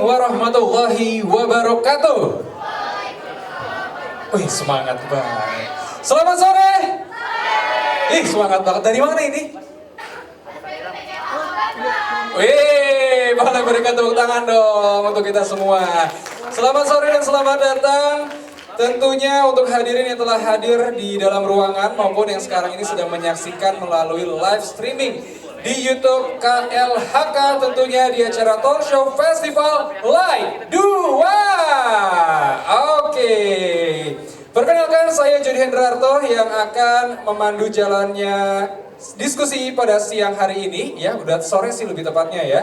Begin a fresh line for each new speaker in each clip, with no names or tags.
warahmatullahi wabarakatuh. Wih, semangat banget. Selamat sore. Ih, semangat banget. Dari mana ini? Wih, boleh berikan tepuk tangan dong untuk kita semua. Selamat sore dan selamat datang. Tentunya untuk hadirin yang telah hadir di dalam ruangan maupun yang sekarang ini sedang menyaksikan melalui live streaming di YouTube KLHK, tentunya di acara Talk Show Festival Live 2. Oke. Perkenalkan, saya Jody Hendrarto yang akan memandu jalannya diskusi pada siang hari ini, ya udah sore sih lebih tepatnya ya.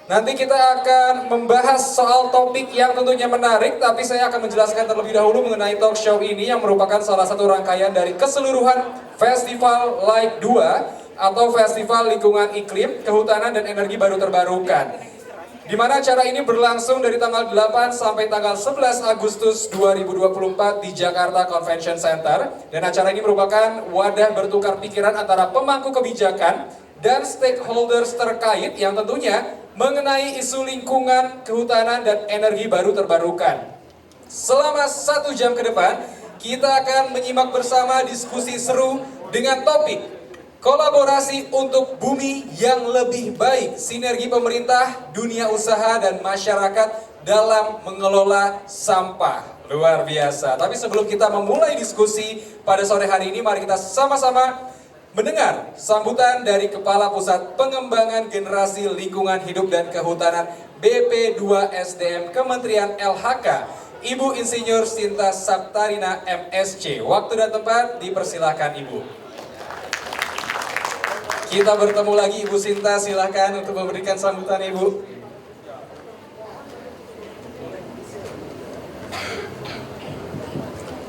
Nanti kita akan membahas soal topik yang tentunya menarik, tapi saya akan menjelaskan terlebih dahulu mengenai talk show ini yang merupakan salah satu rangkaian dari keseluruhan Festival Light 2 atau Festival Lingkungan Iklim, Kehutanan dan Energi Baru Terbarukan. Di mana acara ini berlangsung dari tanggal 8 sampai tanggal 11 Agustus 2024 di Jakarta Convention Center. Dan acara ini merupakan wadah bertukar pikiran antara pemangku kebijakan dan stakeholders terkait yang tentunya mengenai isu lingkungan, kehutanan, dan energi baru terbarukan. Selama 1 jam ke depan, kita akan menyimak bersama diskusi seru dengan topik kolaborasi untuk bumi yang lebih baik, sinergi pemerintah, dunia usaha, dan masyarakat dalam mengelola sampah. Luar biasa. Tapi sebelum kita memulai diskusi pada sore hari ini, mari kita sama-sama mendengar sambutan dari Kepala Pusat Pengembangan Generasi Lingkungan Hidup dan Kehutanan BP2SDM Kementerian LHK, Ibu Insinyur Sinta Saptarina MSc. Waktu dan tempat dipersilahkan Ibu. Kita bertemu lagi Ibu Sinta, silahkan untuk memberikan sambutan Ibu.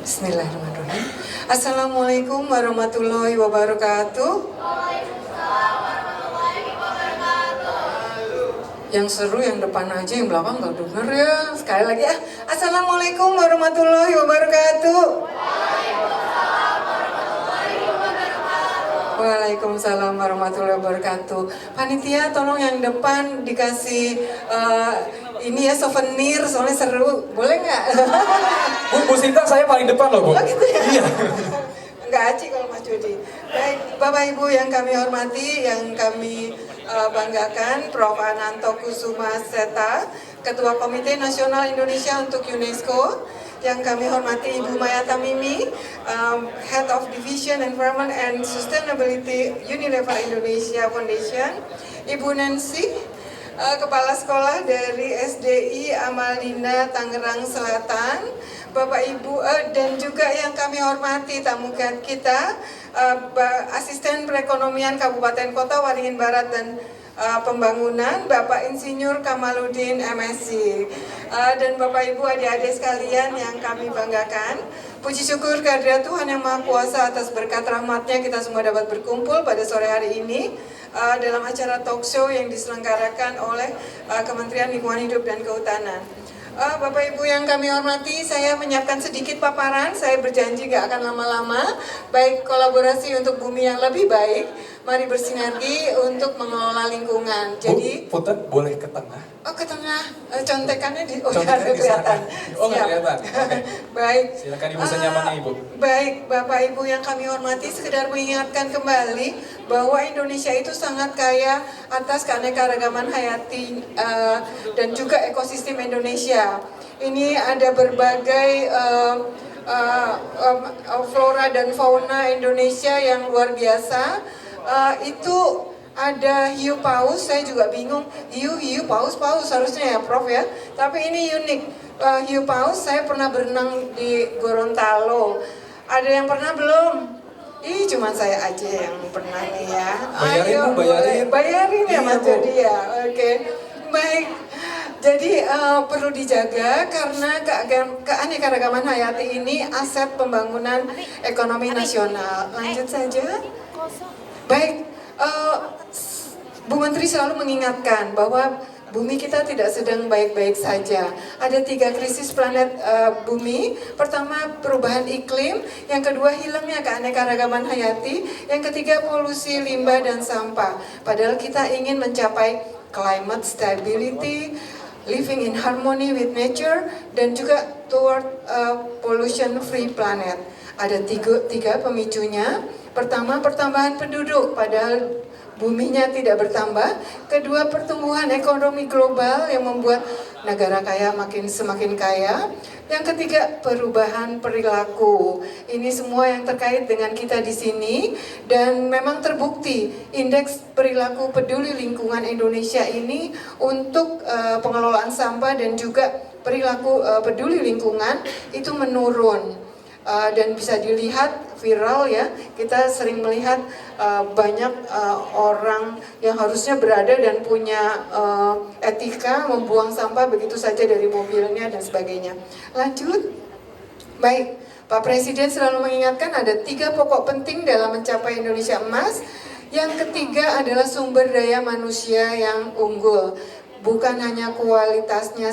Bismillahirrahmanirrahim. Assalamualaikum warahmatullahi wabarakatuh.
Waalaikumsalam warahmatullahi wabarakatuh.
Yang seru yang depan aja, yang belakang nggak denger ya. Sekali lagi ya. Assalamualaikum warahmatullahi wabarakatuh.
Waalaikumsalam warahmatullahi wabarakatuh.
Waalaikumsalam warahmatullahi wabarakatuh. Panitia tolong yang depan dikasih ini ya souvenir, soalnya seru. Boleh nggak?
Bu Sinta, saya paling depan loh Bu.
Oh gitu ya?
Iya.
Nggak aci kalau Mas Jody. Baik, Bapak Ibu yang kami hormati, yang kami banggakan, Prof. Ananto Kusuma Seta, Ketua Komite Nasional Indonesia untuk UNESCO. Yang kami hormati Ibu Maya Tamimi, Head of Division Environment and Sustainability Unilever Indonesia Foundation. Ibu Nancy, Kepala Sekolah dari SDI Amalina Tangerang Selatan. Bapak Ibu dan juga yang kami hormati tamu kita, Asisten Perekonomian Kabupaten Kota Waringin Barat dan Pembangunan, Bapak Insinyur Kamaludin MSc, dan Bapak Ibu adik-adik sekalian yang kami banggakan. Puji syukur kehadirat Tuhan Yang Maha Kuasa atas berkat rahmatnya kita semua dapat berkumpul pada sore hari ini dalam acara talk show yang diselenggarakan oleh Kementerian Lingkungan Hidup dan Kehutanan. Bapak Ibu yang kami hormati, saya menyiapkan sedikit paparan. Saya berjanji gak akan lama-lama. Baik kolaborasi untuk bumi yang lebih baik, mari bersinergi untuk mengelola lingkungan. Jadi,
Bu, Punten, boleh ke tengah?
oh ke tengah, contekannya di,
Contekannya di
kelihatan.
sana. Oh nggak kelihatan? Okay.
Baik.
Silakan Ibu senyamannya Ibu.
Baik, Bapak Ibu yang kami hormati, sekedar mengingatkan kembali bahwa Indonesia itu sangat kaya atas keanekaragaman hayati dan juga ekosistem Indonesia. Ini ada berbagai flora dan fauna Indonesia yang luar biasa. Itu ada hiu paus, saya juga bingung, hiu paus harusnya ya Prof ya, tapi ini unik. Hiu paus, saya pernah berenang di Gorontalo. Ada yang pernah belum? Ih, cuma saya aja yang pernah nih ya.
Bayarin
Ayo,
Bu, bayarin.
Bayarin ya
Iya,
Mas
Bu.
Jody ya. Oke. Baik. Jadi perlu dijaga karena keanekaragaman hayati ini aset pembangunan ekonomi nasional. Lanjut saja. Baik. Bu Menteri selalu mengingatkan bahwa bumi kita tidak sedang baik-baik saja. Ada 3 krisis planet bumi. Pertama, perubahan iklim. Yang kedua, hilangnya keanekaragaman hayati. Yang ketiga, polusi limbah dan sampah. Padahal kita ingin mencapai climate stability, living in harmony with nature, dan juga toward a pollution-free planet. Ada tiga pemicunya. Pertama, pertambahan penduduk, padahal buminya tidak bertambah. Kedua, pertumbuhan ekonomi global yang membuat negara kaya semakin kaya. Yang ketiga, perubahan perilaku. Ini semua yang terkait dengan kita di sini, dan memang terbukti indeks perilaku peduli lingkungan Indonesia ini untuk pengelolaan sampah dan juga perilaku peduli lingkungan itu menurun. Dan bisa dilihat viral ya, kita sering melihat banyak orang yang harusnya berada dan punya etika membuang sampah begitu saja dari mobilnya dan sebagainya. Lanjut. Baik, Pak Presiden selalu mengingatkan ada 3 pokok penting dalam mencapai Indonesia Emas. Yang ketiga adalah sumber daya manusia yang unggul. Bukan hanya kuantitasnya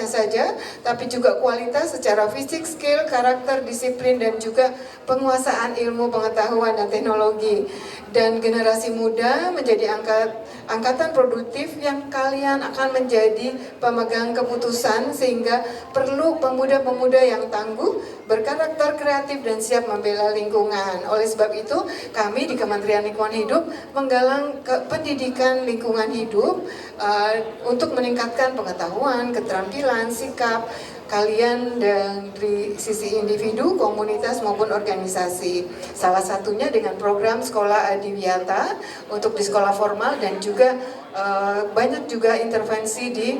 saja, tapi juga kualitas secara fisik, skill, karakter, disiplin, dan juga penguasaan ilmu, pengetahuan, dan teknologi. Dan generasi muda menjadi angkatan produktif yang kalian akan menjadi pemegang keputusan, sehingga perlu pemuda-pemuda yang tangguh, berkarakter kreatif, dan siap membela lingkungan. Oleh sebab itu, kami di Kementerian Lingkungan Hidup menggalang pendidikan lingkungan hidup untuk meningkatkan pengetahuan, keterampilan, sikap kalian dari sisi individu, komunitas maupun organisasi. Salah satunya dengan program Sekolah Adiwiyata untuk di sekolah formal, dan juga banyak juga intervensi di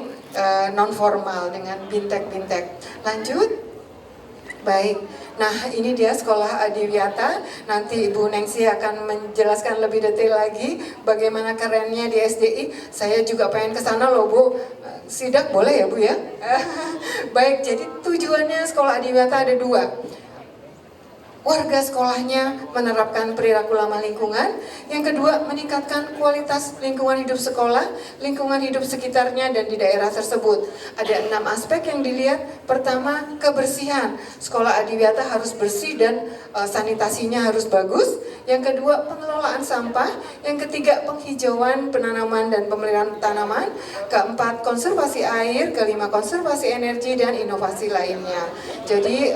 non formal dengan bintek-bintek. Lanjut. Baik, nah ini dia Sekolah Adiwiyata. Nanti Ibu Nengsi akan menjelaskan lebih detail lagi bagaimana kerennya di SDI. Saya juga pengen ke sana loh Bu. Sidak boleh ya Bu ya? Baik, jadi tujuannya Sekolah Adiwiyata ada 2. Warga sekolahnya menerapkan perilaku ramah lingkungan. Yang kedua, meningkatkan kualitas lingkungan hidup sekolah, lingkungan hidup sekitarnya dan di daerah tersebut. Ada 6 aspek yang dilihat. Pertama, kebersihan. Sekolah Adiwiyata harus bersih dan sanitasinya harus bagus. Yang kedua, pengelolaan sampah. Yang ketiga, penghijauan, penanaman dan pemeliharaan tanaman. Keempat, konservasi air. Kelima, konservasi energi dan inovasi lainnya. Jadi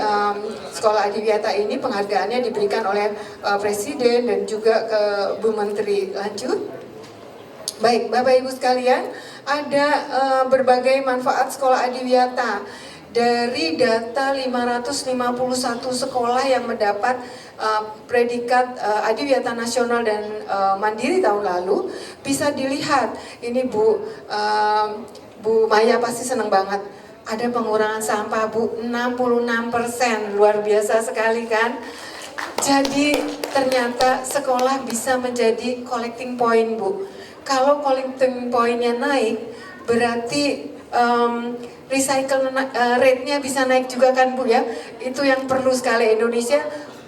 Sekolah Adiwiyata ini penghargaannya diberikan oleh Presiden dan juga ke Bu Menteri. Lanjut. Baik, Bapak Ibu sekalian, ada berbagai manfaat Sekolah Adiwiyata. Dari data 551 sekolah yang mendapat predikat Adiwiyata Nasional dan Mandiri tahun lalu, bisa dilihat, ini Bu Maya pasti senang banget. Ada pengurangan sampah Bu, 66%, luar biasa sekali kan. Jadi ternyata sekolah bisa menjadi collecting point Bu. Kalau collecting pointnya naik, berarti recycle rate-nya bisa naik juga kan Bu ya. Itu yang perlu sekali Indonesia.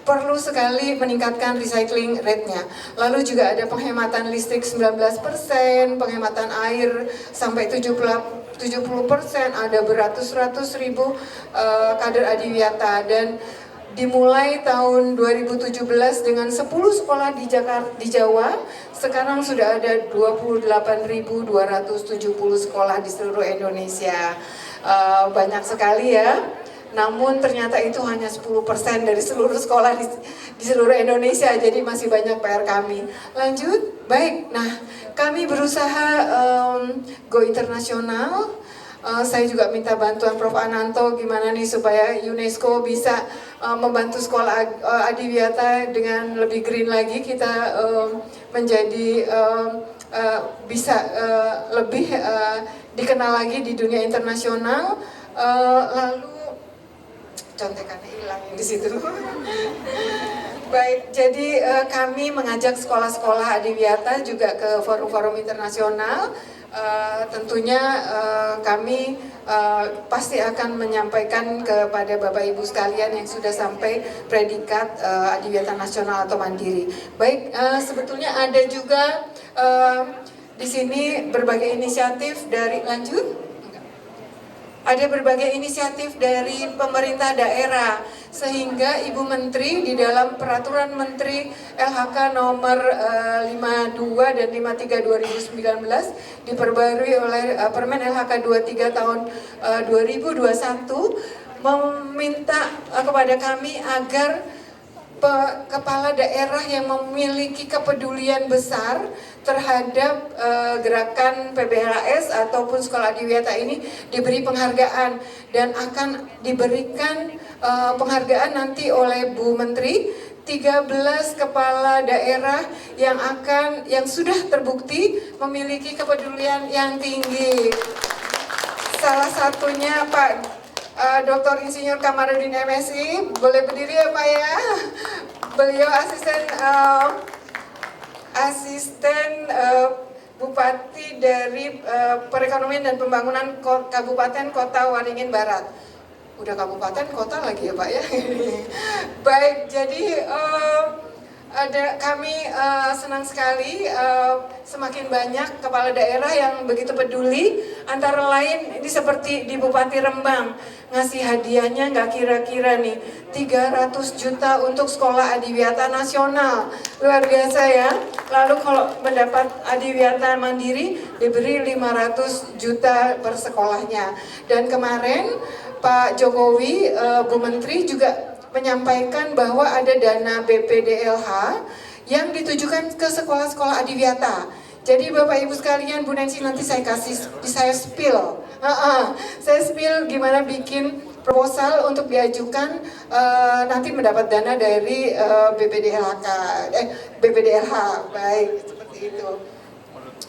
Perlu sekali meningkatkan recycling rate-nya. Lalu juga ada penghematan listrik 19%, penghematan air sampai 70%, ada beratus-ratus ribu kader Adiwiyata. Dan dimulai tahun 2017 dengan 10 sekolah di Jawa, sekarang sudah ada 28.270 sekolah di seluruh Indonesia. Banyak sekali ya. Namun ternyata itu hanya 10% dari seluruh sekolah di seluruh Indonesia, jadi masih banyak PR kami. Lanjut, baik. Nah, kami berusaha go internasional. Saya juga minta bantuan Prof. Ananto gimana nih supaya UNESCO bisa membantu Sekolah Adiwiyata dengan lebih green lagi. Kita menjadi bisa lebih dikenal lagi di dunia internasional. Lalu contekannya hilang di situ. Baik, jadi kami mengajak sekolah-sekolah Adiwiyata juga ke forum-forum internasional. Tentunya kami pasti akan menyampaikan kepada Bapak Ibu sekalian yang sudah sampai predikat Adiwiyata Nasional atau Mandiri. Baik, sebetulnya ada juga di sini berbagai inisiatif dari lanjut. ada berbagai inisiatif dari pemerintah daerah, sehingga Ibu Menteri di dalam Peraturan Menteri LHK nomor 52 dan 53 2019 diperbarui oleh Permen LHK 23 tahun 2021 meminta kepada kami agar kepala daerah yang memiliki kepedulian besar terhadap gerakan PBHS ataupun sekolah adiwiyata ini diberi penghargaan, dan akan diberikan penghargaan nanti oleh Bu Menteri 13 kepala daerah yang sudah terbukti memiliki kepedulian yang tinggi. Salah satunya Pak Dr. Insinyur Kamarudin MSI, boleh berdiri ya Pak ya. Beliau asisten Bupati dari Perekonomian dan Pembangunan Kabupaten Kota Waringin Barat. Udah kabupaten kota lagi ya Pak ya. Baik, jadi kami senang sekali semakin banyak kepala daerah yang begitu peduli. Antara lain ini seperti di Bupati Rembang, ngasih hadiahnya nggak kira-kira nih 300 juta untuk sekolah adiwiyata nasional, luar biasa ya. Lalu kalau mendapat adiwiyata mandiri diberi 500 juta per sekolahnya. Dan kemarin Pak Jokowi, Bu Menteri juga menyampaikan bahwa ada dana BPDLH yang ditujukan ke sekolah-sekolah adiwiyata. Jadi Bapak Ibu sekalian, Bu Nancy nanti saya spill. Saya spill gimana bikin proposal untuk diajukan nanti mendapat dana dari BPDLH. Baik, seperti itu.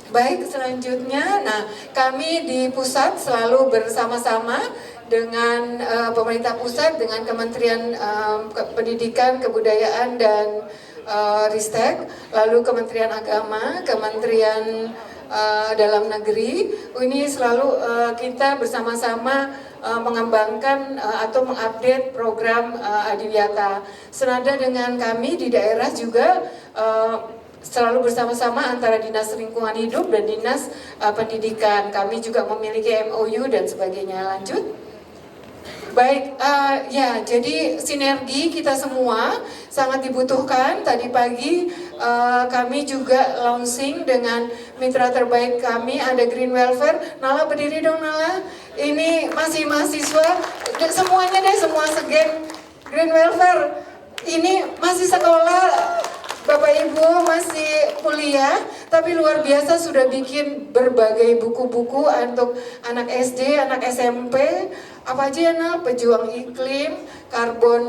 Baik, selanjutnya, nah kami di pusat selalu bersama-sama dengan pemerintah pusat, dengan Kementerian Pendidikan, Kebudayaan, dan Ristek, lalu Kementerian Agama, Kementerian Dalam Negeri. Ini selalu kita bersama-sama mengembangkan atau mengupdate program adiwiyata. Senada dengan kami di daerah juga selalu bersama-sama antara Dinas Lingkungan Hidup dan Dinas Pendidikan. Kami juga memiliki MOU dan sebagainya. Lanjut. Baik, ya, jadi sinergi kita semua sangat dibutuhkan. Tadi pagi kami juga launching dengan mitra terbaik kami, ada Green Welfare. Nala berdiri dong Nala. Ini masih mahasiswa, semuanya deh, semua segen Green Welfare. Ini masih sekolah, Bapak Ibu masih kuliah, tapi luar biasa sudah bikin berbagai buku-buku untuk anak SD, anak SMP. Apa aja ya Nal? Pejuang iklim, carbon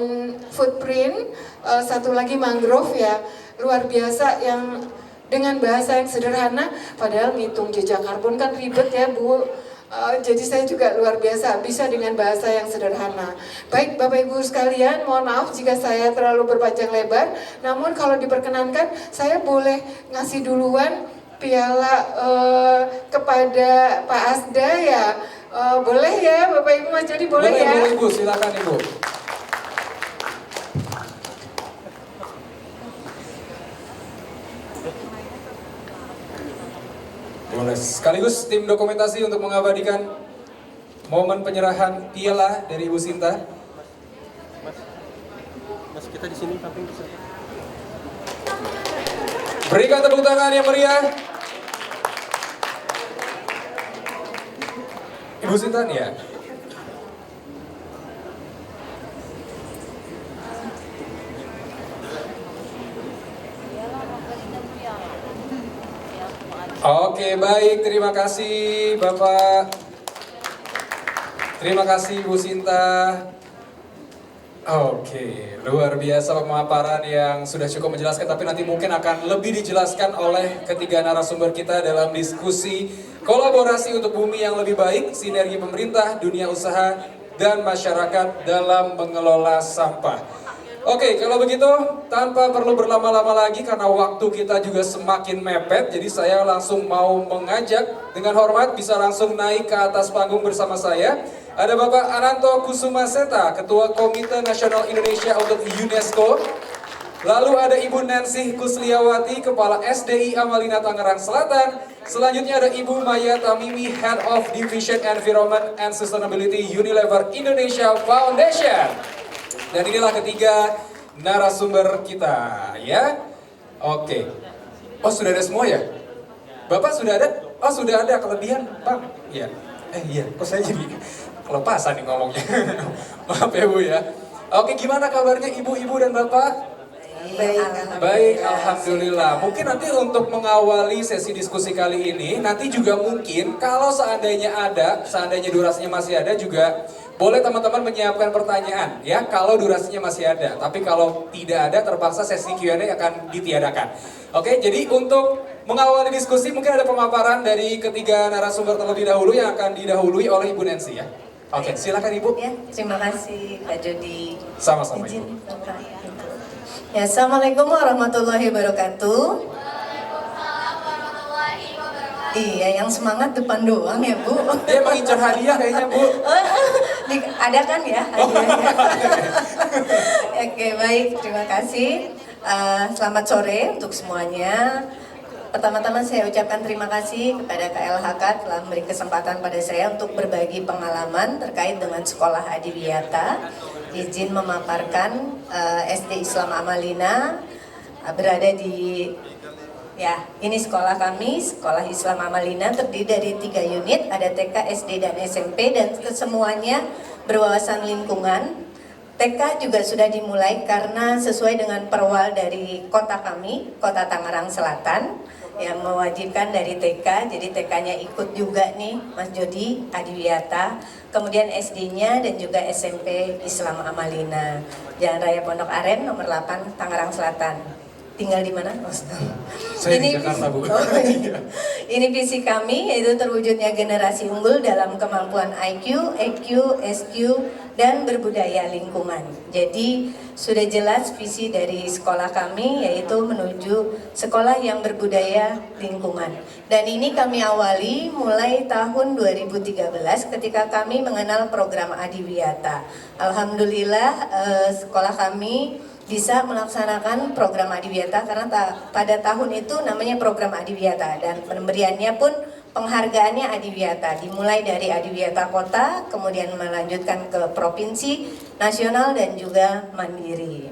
footprint, satu lagi mangrove ya. Luar biasa yang dengan bahasa yang sederhana, padahal ngitung jejak karbon kan ribet ya Bu. Jadi saya juga luar biasa bisa dengan bahasa yang sederhana. Baik Bapak Ibu sekalian, mohon maaf jika saya terlalu berpanjang lebar. Namun kalau diperkenankan, saya boleh ngasih duluan piala kepada Pak Asda ya. Boleh ya Bapak Ibu, Mas Jody boleh ya?
Boleh Ibu, silakan Ibu. Boleh. Sekaligus tim dokumentasi untuk mengabadikan momen penyerahan piala dari Ibu Sinta.
Mas kita di sini samping bisa.
Berikan tepuk tangan yang meriah. Ibu Sinta nih ya. Oke, baik, terima kasih Bapak. Terima kasih Bu Sinta. Oke, luar biasa pemaparan yang sudah cukup menjelaskan, tapi nanti mungkin akan lebih dijelaskan oleh ketiga narasumber kita dalam diskusi kolaborasi untuk bumi yang lebih baik, sinergi pemerintah, dunia usaha, dan masyarakat dalam mengelola sampah. Oke, kalau begitu tanpa perlu berlama-lama lagi karena waktu kita juga semakin mepet, jadi saya langsung mau mengajak dengan hormat bisa langsung naik ke atas panggung bersama saya. Ada Bapak Ananto Kusuma Seta, Ketua Komite Nasional Indonesia untuk UNESCO. Lalu ada Ibu Nancy Kusliawati, Kepala SDI Amalina Tangerang Selatan. Selanjutnya ada Ibu Maya Tamimi, Head of Division Environment and Sustainability Unilever Indonesia Foundation. Dan inilah ketiga narasumber kita, ya. Oke. Oh, sudah ada semua ya? Bapak sudah ada? Oh, sudah ada. Kelebihan, Bang? Iya. Iya. Kok saya jadi kelepasan nih ngomongnya. Maaf ya, Bu ya. Oke, gimana kabarnya Ibu-ibu dan Bapak? Baik, alhamdulillah. Mungkin nanti untuk mengawali sesi diskusi kali ini, nanti juga mungkin kalau seandainya durasinya masih ada juga boleh teman-teman menyiapkan pertanyaan ya kalau durasinya masih ada. Tapi kalau tidak ada terpaksa sesi Q&A akan ditiadakan. Oke, jadi untuk mengawali diskusi mungkin ada pemaparan dari ketiga narasumber terlebih dahulu yang akan didahului oleh Ibu Nancy ya. Oke, silakan Ibu.
Ya, terima kasih Pak Jody.
Sama-sama
Izin,
Ibu.
Bapak. Ya, Assalamualaikum warahmatullahi wabarakatuh.
Waalaikumsalam warahmatullahi wabarakatuh.
Iya, yang semangat depan doang ya Bu.
Dia mengincar hadiah kayaknya Bu.
Ada kan ya hadiahnya? Oke, baik, terima kasih. Selamat sore untuk semuanya. Pertama-tama saya ucapkan terima kasih kepada KLHK telah memberi kesempatan pada saya untuk berbagi pengalaman terkait dengan sekolah Adiwiyata. Izin memaparkan SD Islam Amalina berada di ini sekolah kami, Sekolah Islam Amalina terdiri dari 3 unit, ada TK, SD, dan SMP, dan kesemuanya berwawasan lingkungan. TK juga sudah dimulai karena sesuai dengan perwal dari kota kami, Kota Tangerang Selatan, yang mewajibkan dari TK, jadi TK-nya ikut juga nih Mas Jody, Adiwiyata, kemudian SD-nya dan juga SMP Islam Amalina, Jalan Raya Pondok Aren nomor 8 Tangerang Selatan. Tinggal di mana?
Saya di Jakarta, Bu.
Ini visi kami, yaitu terwujudnya generasi unggul dalam kemampuan IQ, EQ, SQ, dan berbudaya lingkungan. Jadi sudah jelas visi dari sekolah kami, yaitu menuju sekolah yang berbudaya lingkungan. Dan ini kami awali mulai tahun 2013 ketika kami mengenal program Adiwiyata. Alhamdulillah sekolah kami bisa melaksanakan program Adiwiyata karena pada tahun itu namanya program Adiwiyata, dan pemberiannya pun penghargaannya Adiwiyata, dimulai dari Adiwiyata Kota, kemudian melanjutkan ke provinsi, nasional, dan juga mandiri.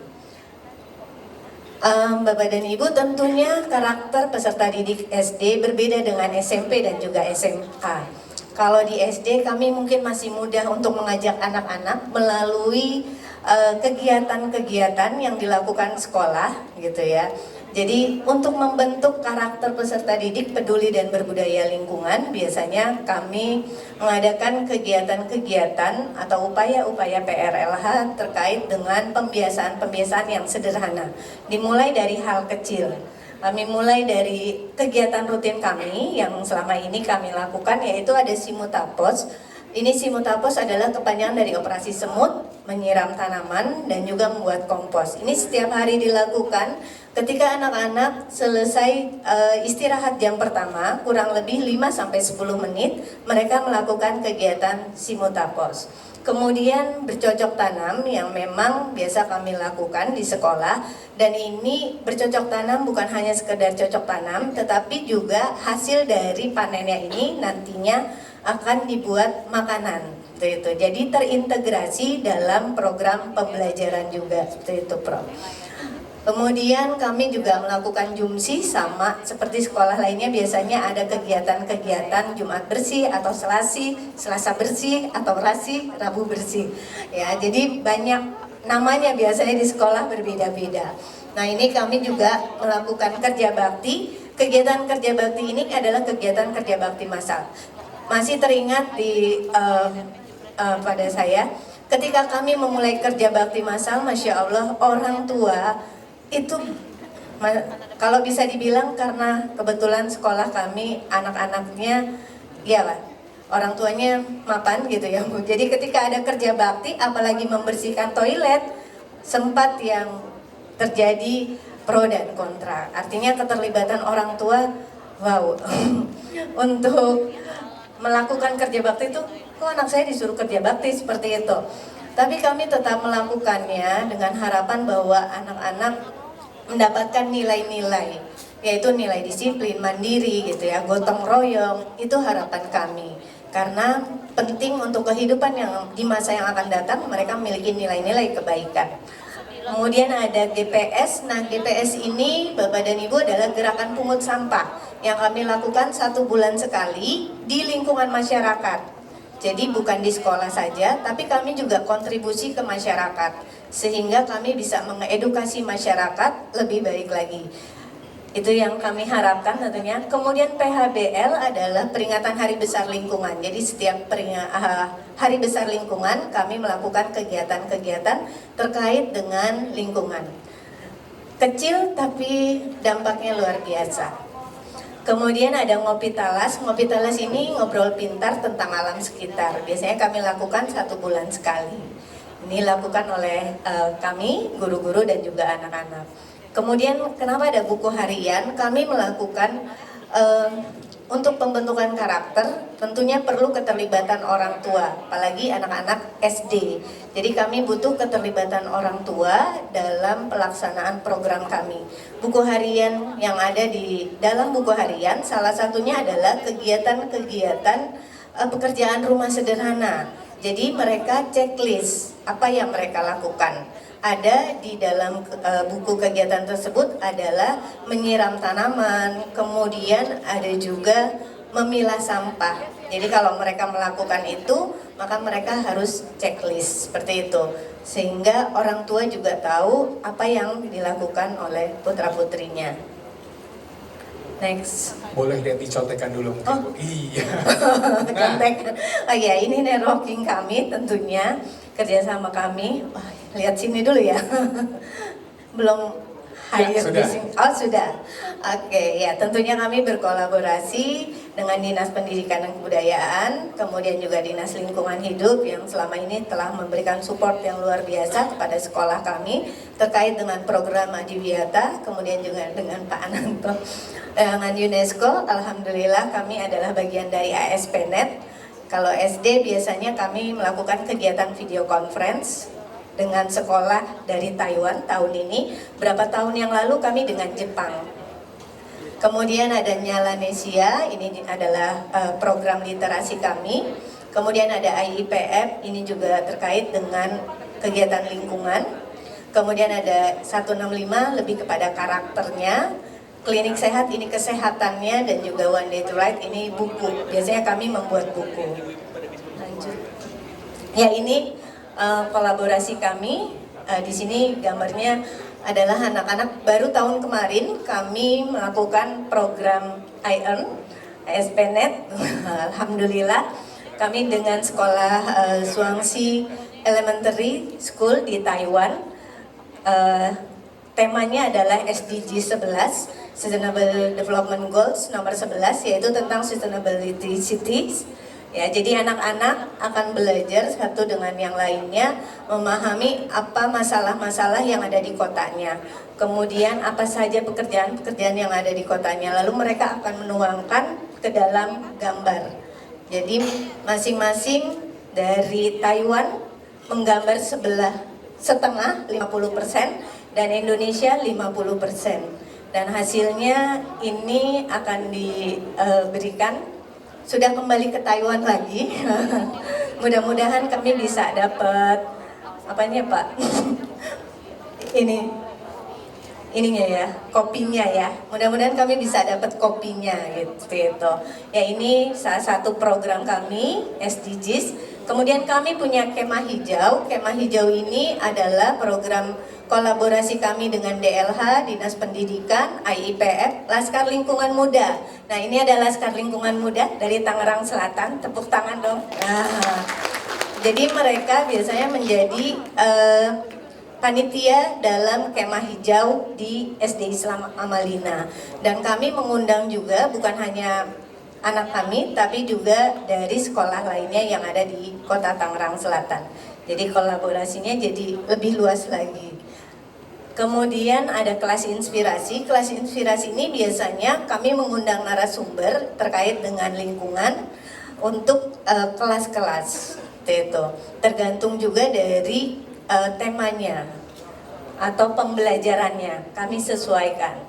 Bapak dan Ibu, tentunya karakter peserta didik SD berbeda dengan SMP dan juga SMA. Kalau di SD kami mungkin masih mudah untuk mengajak anak-anak melalui kegiatan-kegiatan yang dilakukan sekolah gitu ya. Jadi untuk membentuk karakter peserta didik peduli dan berbudaya lingkungan, biasanya kami mengadakan kegiatan-kegiatan atau upaya-upaya PRLH terkait dengan pembiasaan-pembiasaan yang sederhana. Dimulai dari hal kecil. Kami mulai dari kegiatan rutin kami yang selama ini kami lakukan, yaitu ada Simutapos. Ini Simutapos adalah kepanjangan dari operasi semut, menyiram tanaman, dan juga membuat kompos. Ini setiap hari dilakukan ketika anak-anak selesai istirahat jam pertama, kurang lebih 5-10 menit, mereka melakukan kegiatan Simutapos. Kemudian bercocok tanam yang memang biasa kami lakukan di sekolah, dan ini bercocok tanam bukan hanya sekedar cocok tanam, tetapi juga hasil dari panennya ini nantinya akan dibuat makanan seperti itu. Jadi terintegrasi dalam program pembelajaran juga seperti itu, Prof. Kemudian kami juga melakukan jumsi sama seperti sekolah lainnya, biasanya ada kegiatan-kegiatan Jumat bersih atau Selasa bersih atau Rasi, Rabu bersih. Ya, jadi banyak namanya biasanya di sekolah berbeda-beda. Nah, ini kami juga melakukan kerja bakti. Kegiatan kerja bakti ini adalah kegiatan kerja bakti massal. Masih teringat pada saya ketika kami memulai kerja bakti massal, Masya Allah, orang tua itu kalau bisa dibilang karena kebetulan sekolah kami anak-anaknya ya Pak, orang tuanya mapan gitu ya Bu. Jadi ketika ada kerja bakti, apalagi membersihkan toilet, sempat yang terjadi pro dan kontra. Artinya keterlibatan orang tua, wow, untuk melakukan kerja bakti itu, kok anak saya disuruh kerja bakti seperti itu. Tapi kami tetap melakukannya dengan harapan bahwa anak-anak mendapatkan nilai-nilai, yaitu nilai disiplin, mandiri gitu ya, gotong royong. Itu harapan kami. Karena penting untuk kehidupan yang di masa yang akan datang, mereka memiliki nilai-nilai kebaikan. Kemudian ada GPS. Nah, GPS ini Bapak dan Ibu adalah gerakan pungut sampah yang kami lakukan 1 bulan sekali di lingkungan masyarakat. Jadi bukan di sekolah saja, tapi kami juga kontribusi ke masyarakat sehingga kami bisa mengedukasi masyarakat lebih baik lagi. Itu yang kami harapkan tentunya. Kemudian PHBL adalah peringatan Hari Besar Lingkungan. Jadi setiap Hari Besar Lingkungan kami melakukan kegiatan-kegiatan terkait dengan lingkungan. Kecil tapi dampaknya luar biasa. Kemudian ada Ngopi Talas. Ngopi Talas ini ngobrol pintar tentang alam sekitar. Biasanya kami lakukan 1 bulan sekali. Ini dilakukan oleh kami, guru-guru dan juga anak-anak. Kemudian kenapa ada buku harian? Kami melakukan untuk pembentukan karakter tentunya perlu keterlibatan orang tua, apalagi anak-anak SD. Jadi kami butuh keterlibatan orang tua dalam pelaksanaan program kami. Buku harian yang ada di dalam buku harian salah satunya adalah kegiatan-kegiatan pekerjaan rumah sederhana. Jadi mereka checklist apa yang mereka lakukan. Ada di dalam buku kegiatan tersebut adalah menyiram tanaman, kemudian ada juga memilah sampah. Jadi kalau mereka melakukan itu, maka mereka harus checklist seperti itu. Sehingga orang tua juga tahu apa yang dilakukan oleh putra-putrinya. Next.
Boleh lihat dicontekan dulu mungkin, Bu. Iya.
Contekan. Oh ya, ini networking kami tentunya, kerjasama kami. Wah, lihat sini dulu ya. Belum hadir di sini. Oh, sudah. Oke, ya tentunya kami berkolaborasi dengan Dinas Pendidikan dan Kebudayaan, kemudian juga Dinas Lingkungan Hidup yang selama ini telah memberikan support yang luar biasa kepada sekolah kami terkait dengan program Adiwiyata, kemudian juga dengan Pak Ananto. Dengan UNESCO, alhamdulillah kami adalah bagian dari ASP.NET. Kalau SD biasanya kami melakukan kegiatan video conference dengan sekolah dari Taiwan tahun ini. Berapa tahun yang lalu kami dengan Jepang. Kemudian ada Nyalanesia, ini adalah program literasi kami. Kemudian ada IIPF, ini juga terkait dengan kegiatan lingkungan. Kemudian ada 165, lebih kepada karakternya. Klinik Sehat, ini kesehatannya, dan juga One Day to Write, ini buku. Biasanya kami membuat buku. Lanjut. Ya, ini kolaborasi kami. Di sini gambarnya adalah anak-anak. Baru tahun kemarin kami melakukan program iEarn, ASP.NET. Alhamdulillah kami dengan sekolah Swansea Elementary School di Taiwan. Temanya adalah SDG 11, Sustainable Development Goals nomor 11, yaitu tentang sustainability cities. Ya, jadi anak-anak akan belajar satu dengan yang lainnya, memahami apa masalah-masalah yang ada di kotanya. Kemudian apa saja pekerjaan-pekerjaan yang ada di kotanya. Lalu mereka akan menuangkan ke dalam gambar. Jadi masing-masing dari Taiwan menggambar setengah 50%, dan Indonesia 50%. Dan hasilnya ini akan diberikan, sudah kembali ke Taiwan lagi. Mudah-mudahan kami bisa dapat apanya Pak? ininya ya, kopinya ya. Mudah-mudahan kami bisa dapat kopinya gitu. Ya, ini salah satu program kami SDGs. Kemudian kami punya Kemah Hijau. Kemah Hijau ini adalah program kolaborasi kami dengan DLH, Dinas Pendidikan, IIPF, Laskar Lingkungan Muda. Nah, ini ada Laskar Lingkungan Muda dari Tangerang Selatan. Tepuk tangan dong. Nah, jadi mereka biasanya menjadi panitia dalam Kemah Hijau di SD Islam Amalina. Dan kami mengundang juga bukan hanya anak kami, tapi juga dari sekolah lainnya yang ada di Kota Tangerang Selatan. Jadi kolaborasinya jadi lebih luas lagi. Kemudian ada kelas inspirasi. Kelas inspirasi ini biasanya kami mengundang narasumber terkait dengan lingkungan untuk kelas-kelas. Itu tergantung juga dari temanya. atau pembelajarannya kami sesuaikan.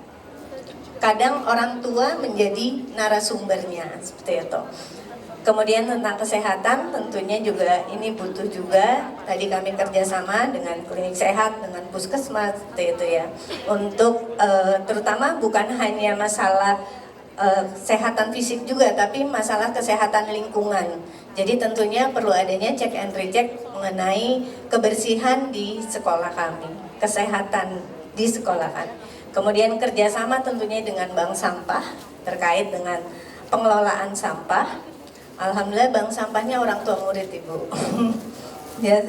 Kadang orang tua menjadi narasumbernya seperti itu. Kemudian tentang kesehatan tentunya juga ini butuh juga, tadi kami kerjasama dengan klinik sehat, dengan puskesmas seperti itu ya, untuk terutama bukan hanya masalah kesehatan fisik juga, tapi masalah kesehatan lingkungan. Jadi tentunya perlu adanya check and recheck mengenai kebersihan di sekolah kami, kesehatan di sekolah kami. Kemudian kerjasama tentunya dengan bank sampah terkait dengan pengelolaan sampah. Alhamdulillah bank sampahnya orang tua murid Ibu. Ya,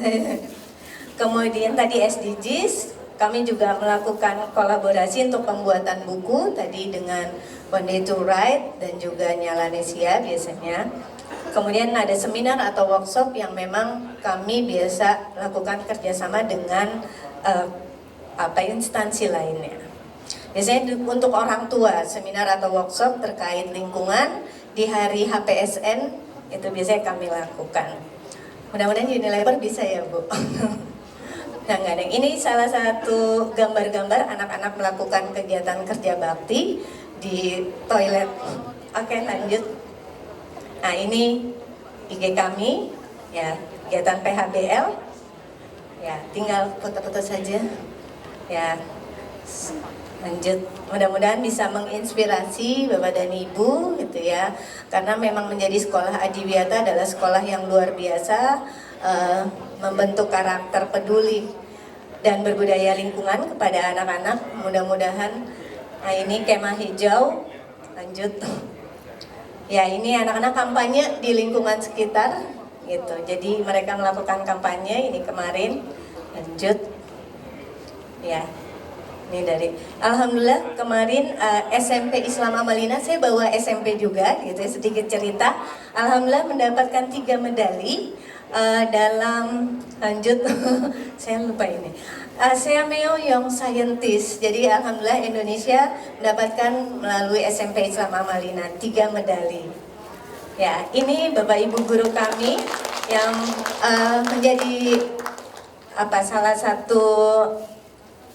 kemudian tadi SDGs, kami juga melakukan kolaborasi untuk pembuatan buku tadi dengan One Day to Write dan juga Nyalanesia biasanya. Kemudian ada seminar atau workshop yang memang kami biasa lakukan kerjasama dengan instansi lainnya. Biasanya untuk orang tua, seminar atau workshop terkait lingkungan di hari HPSN itu biasanya kami lakukan. Mudah-mudahan Unilever bisa ya Bu. Nah, ini salah satu gambar-gambar anak-anak melakukan kegiatan kerja bakti di toilet. Oke, lanjut. Nah, ini IG kami ya, kegiatan PHBL. Ya, tinggal foto-foto saja. Ya. Lanjut, mudah-mudahan bisa menginspirasi Bapak dan Ibu gitu ya, karena memang menjadi sekolah Adiwiyata adalah sekolah yang luar biasa, membentuk karakter peduli dan berbudaya lingkungan kepada anak-anak. Mudah-mudahan, nah ini kemah hijau, lanjut. Ya, ini anak-anak kampanye di lingkungan sekitar gitu, jadi mereka melakukan kampanye ini kemarin. Lanjut, ya. Ini dari Alhamdulillah kemarin SMP Islam Amalina, saya bawa SMP juga gitu ya, sedikit cerita. Alhamdulillah mendapatkan 3 medali dalam, lanjut. Saya lupa ini, Seameo Young Scientist. Jadi Alhamdulillah Indonesia mendapatkan melalui SMP Islam Amalina 3 medali. Ya, ini Bapak Ibu guru kami yang menjadi salah satu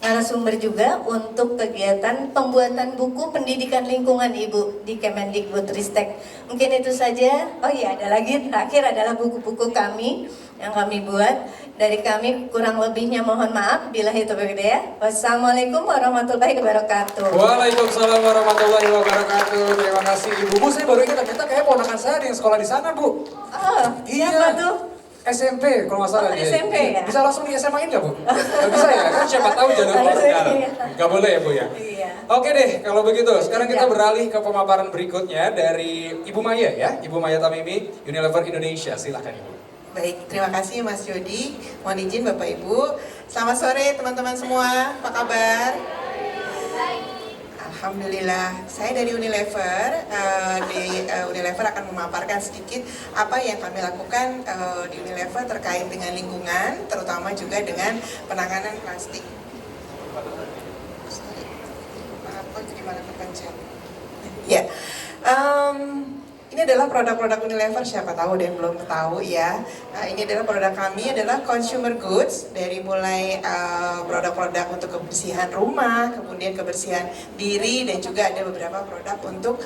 narasumber juga untuk kegiatan pembuatan buku pendidikan lingkungan Ibu di Kemendikbudristek. Mungkin itu saja. Oh iya, ada lagi terakhir adalah buku-buku kami yang kami buat. Dari kami kurang lebihnya mohon maaf. Billahi taufiq hidayah. Wassalamualaikum warahmatullahi wabarakatuh.
Waalaikumsalam warahmatullahi wabarakatuh. Terima kasih Ibu. Bu, saya baru ingat ternyata kayak ponakan saya ada yang sekolah di sana, Bu.
Oh, siapa tuh?
SMP kalau nggak salah.
SMP ya?
Bisa langsung di SMA-in nggak Bu? Nggak bisa ya? Kan siapa tahu jalur dalam. Nggak boleh ya Bu ya?
Iya.
Oke deh, kalau begitu sekarang kita beralih ke pemaparan berikutnya dari Ibu Maya ya. Ibu Maya Tamimi, Unilever Indonesia. Silakan Ibu.
Baik, terima kasih Mas Jody. Mohon izin Bapak Ibu. Selamat sore teman-teman semua. Apa kabar? Alhamdulillah, saya dari Unilever. Unilever akan memaparkan sedikit apa yang kami lakukan di Unilever terkait dengan lingkungan, terutama juga dengan penanganan plastik. Maaf, gimana kepencet? Ya. Ini adalah produk-produk Unilever, siapa tahu dan belum tahu ya. Ini adalah produk kami, adalah consumer goods, dari mulai produk-produk untuk kebersihan rumah, kemudian kebersihan diri, dan juga ada beberapa produk untuk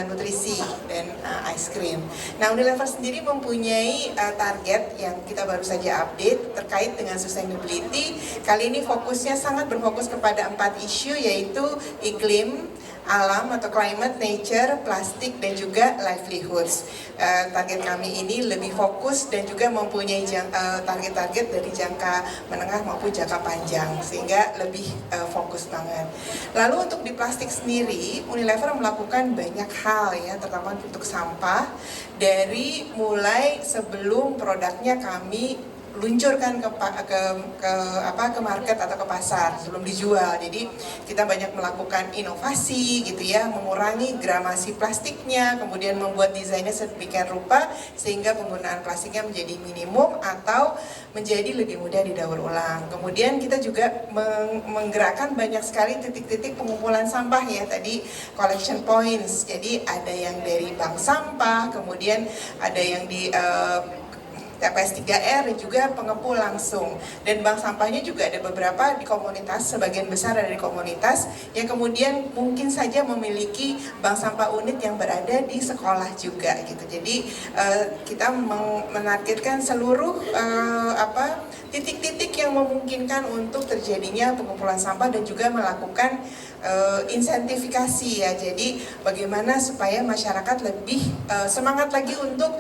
nutrisi dan ice cream. Nah, Unilever sendiri mempunyai target yang kita baru saja update terkait dengan sustainability. Kali ini fokusnya sangat berfokus kepada 4 isu, yaitu iklim, alam atau climate, nature, plastik, dan juga livelihoods. Target kami ini lebih fokus dan juga mempunyai target-target dari jangka menengah maupun jangka panjang, sehingga lebih fokus banget. Lalu untuk di plastik sendiri, Unilever melakukan banyak hal ya, terutama untuk sampah, dari mulai sebelum produknya kami luncurkan ke market atau ke pasar sebelum dijual. Jadi kita banyak melakukan inovasi gitu ya, mengurangi gramasi plastiknya, kemudian membuat desainnya sedemikian rupa sehingga penggunaan plastiknya menjadi minimum atau menjadi lebih mudah didaur ulang. Kemudian kita juga menggerakkan banyak sekali titik-titik pengumpulan sampah ya, tadi collection points. Jadi ada yang dari bank sampah, kemudian ada yang di
TPS 3R dan juga pengepul langsung. Dan bank sampahnya juga ada beberapa di komunitas, sebagian besar ada di komunitas yang kemudian mungkin saja memiliki bank sampah unit yang berada di sekolah juga gitu. Jadi kita menargetkan seluruh titik-titik yang memungkinkan untuk terjadinya pengumpulan sampah dan juga melakukan insentifikasi ya. Jadi bagaimana supaya masyarakat lebih semangat lagi untuk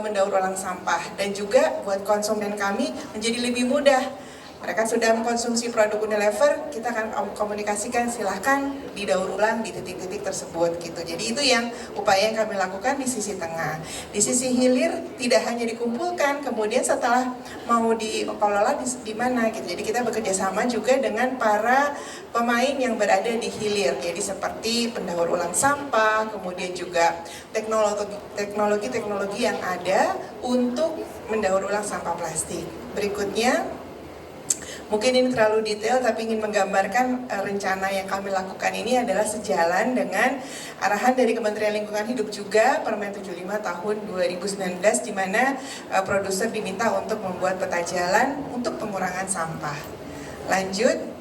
mendaur ulang sampah, dan juga buat konsumen kami menjadi lebih mudah. Mereka sudah mengkonsumsi produk Unilever, kita akan komunikasikan silahkan didaur ulang di titik-titik tersebut gitu. Jadi itu yang upaya yang kami lakukan di sisi tengah. Di sisi hilir tidak hanya dikumpulkan, kemudian setelah mau dikelola di mana gitu. Jadi kita bekerja sama juga dengan para pemain yang berada di hilir. Jadi seperti pendaur ulang sampah, kemudian juga teknologi-teknologi yang ada untuk mendaur ulang sampah plastik. Berikutnya, mungkin ini terlalu detail, tapi ingin menggambarkan rencana yang kami lakukan ini adalah sejalan dengan arahan dari Kementerian Lingkungan Hidup juga Permen 75 tahun 2019, di mana produser diminta untuk membuat peta jalan untuk pengurangan sampah. Lanjut.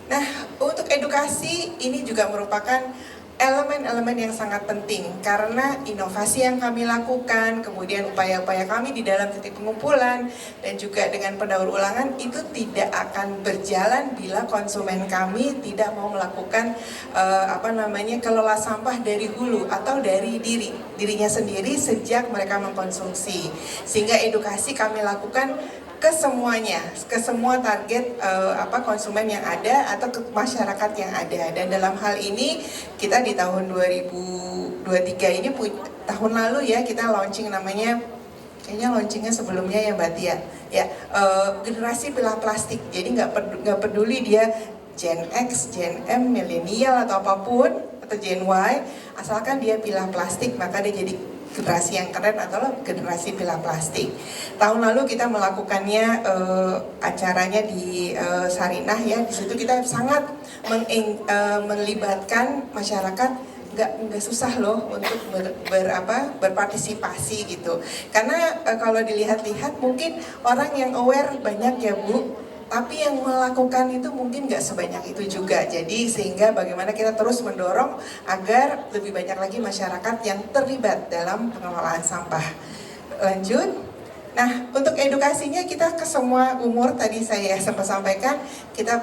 Nah, untuk edukasi ini juga merupakan elemen-elemen yang sangat penting, karena inovasi yang kami lakukan, kemudian upaya-upaya kami di dalam titik pengumpulan dan juga dengan pendaur ulangan itu tidak akan berjalan bila konsumen kami tidak mau melakukan kelola sampah dari hulu atau dari dirinya sendiri sejak mereka mengkonsumsi. Sehingga edukasi kami lakukan ke semuanya, ke semua target konsumen yang ada atau ke masyarakat yang ada. Dan dalam hal ini kita di tahun 2023 ini tahun lalu ya kita launching namanya, kayaknya launchingnya sebelumnya ya Mbak Tia ya, generasi pilah plastik. Jadi nggak peduli dia Gen X, Gen M, milenial atau apapun, atau Gen Y, asalkan dia pilah plastik maka dia jadi generasi yang keren atau generasi pilah plastik. Tahun lalu kita melakukannya acaranya di Sarinah ya. Di situ kita sangat melibatkan masyarakat. Nggak susah loh untuk berpartisipasi gitu. Karena kalau dilihat-lihat mungkin orang yang aware banyak ya Bu, tapi yang melakukan itu mungkin nggak sebanyak itu juga. Jadi sehingga bagaimana kita terus mendorong agar lebih banyak lagi masyarakat yang terlibat dalam pengelolaan sampah. Lanjut. Nah, untuk edukasinya kita ke semua umur, tadi saya sempat sampaikan, kita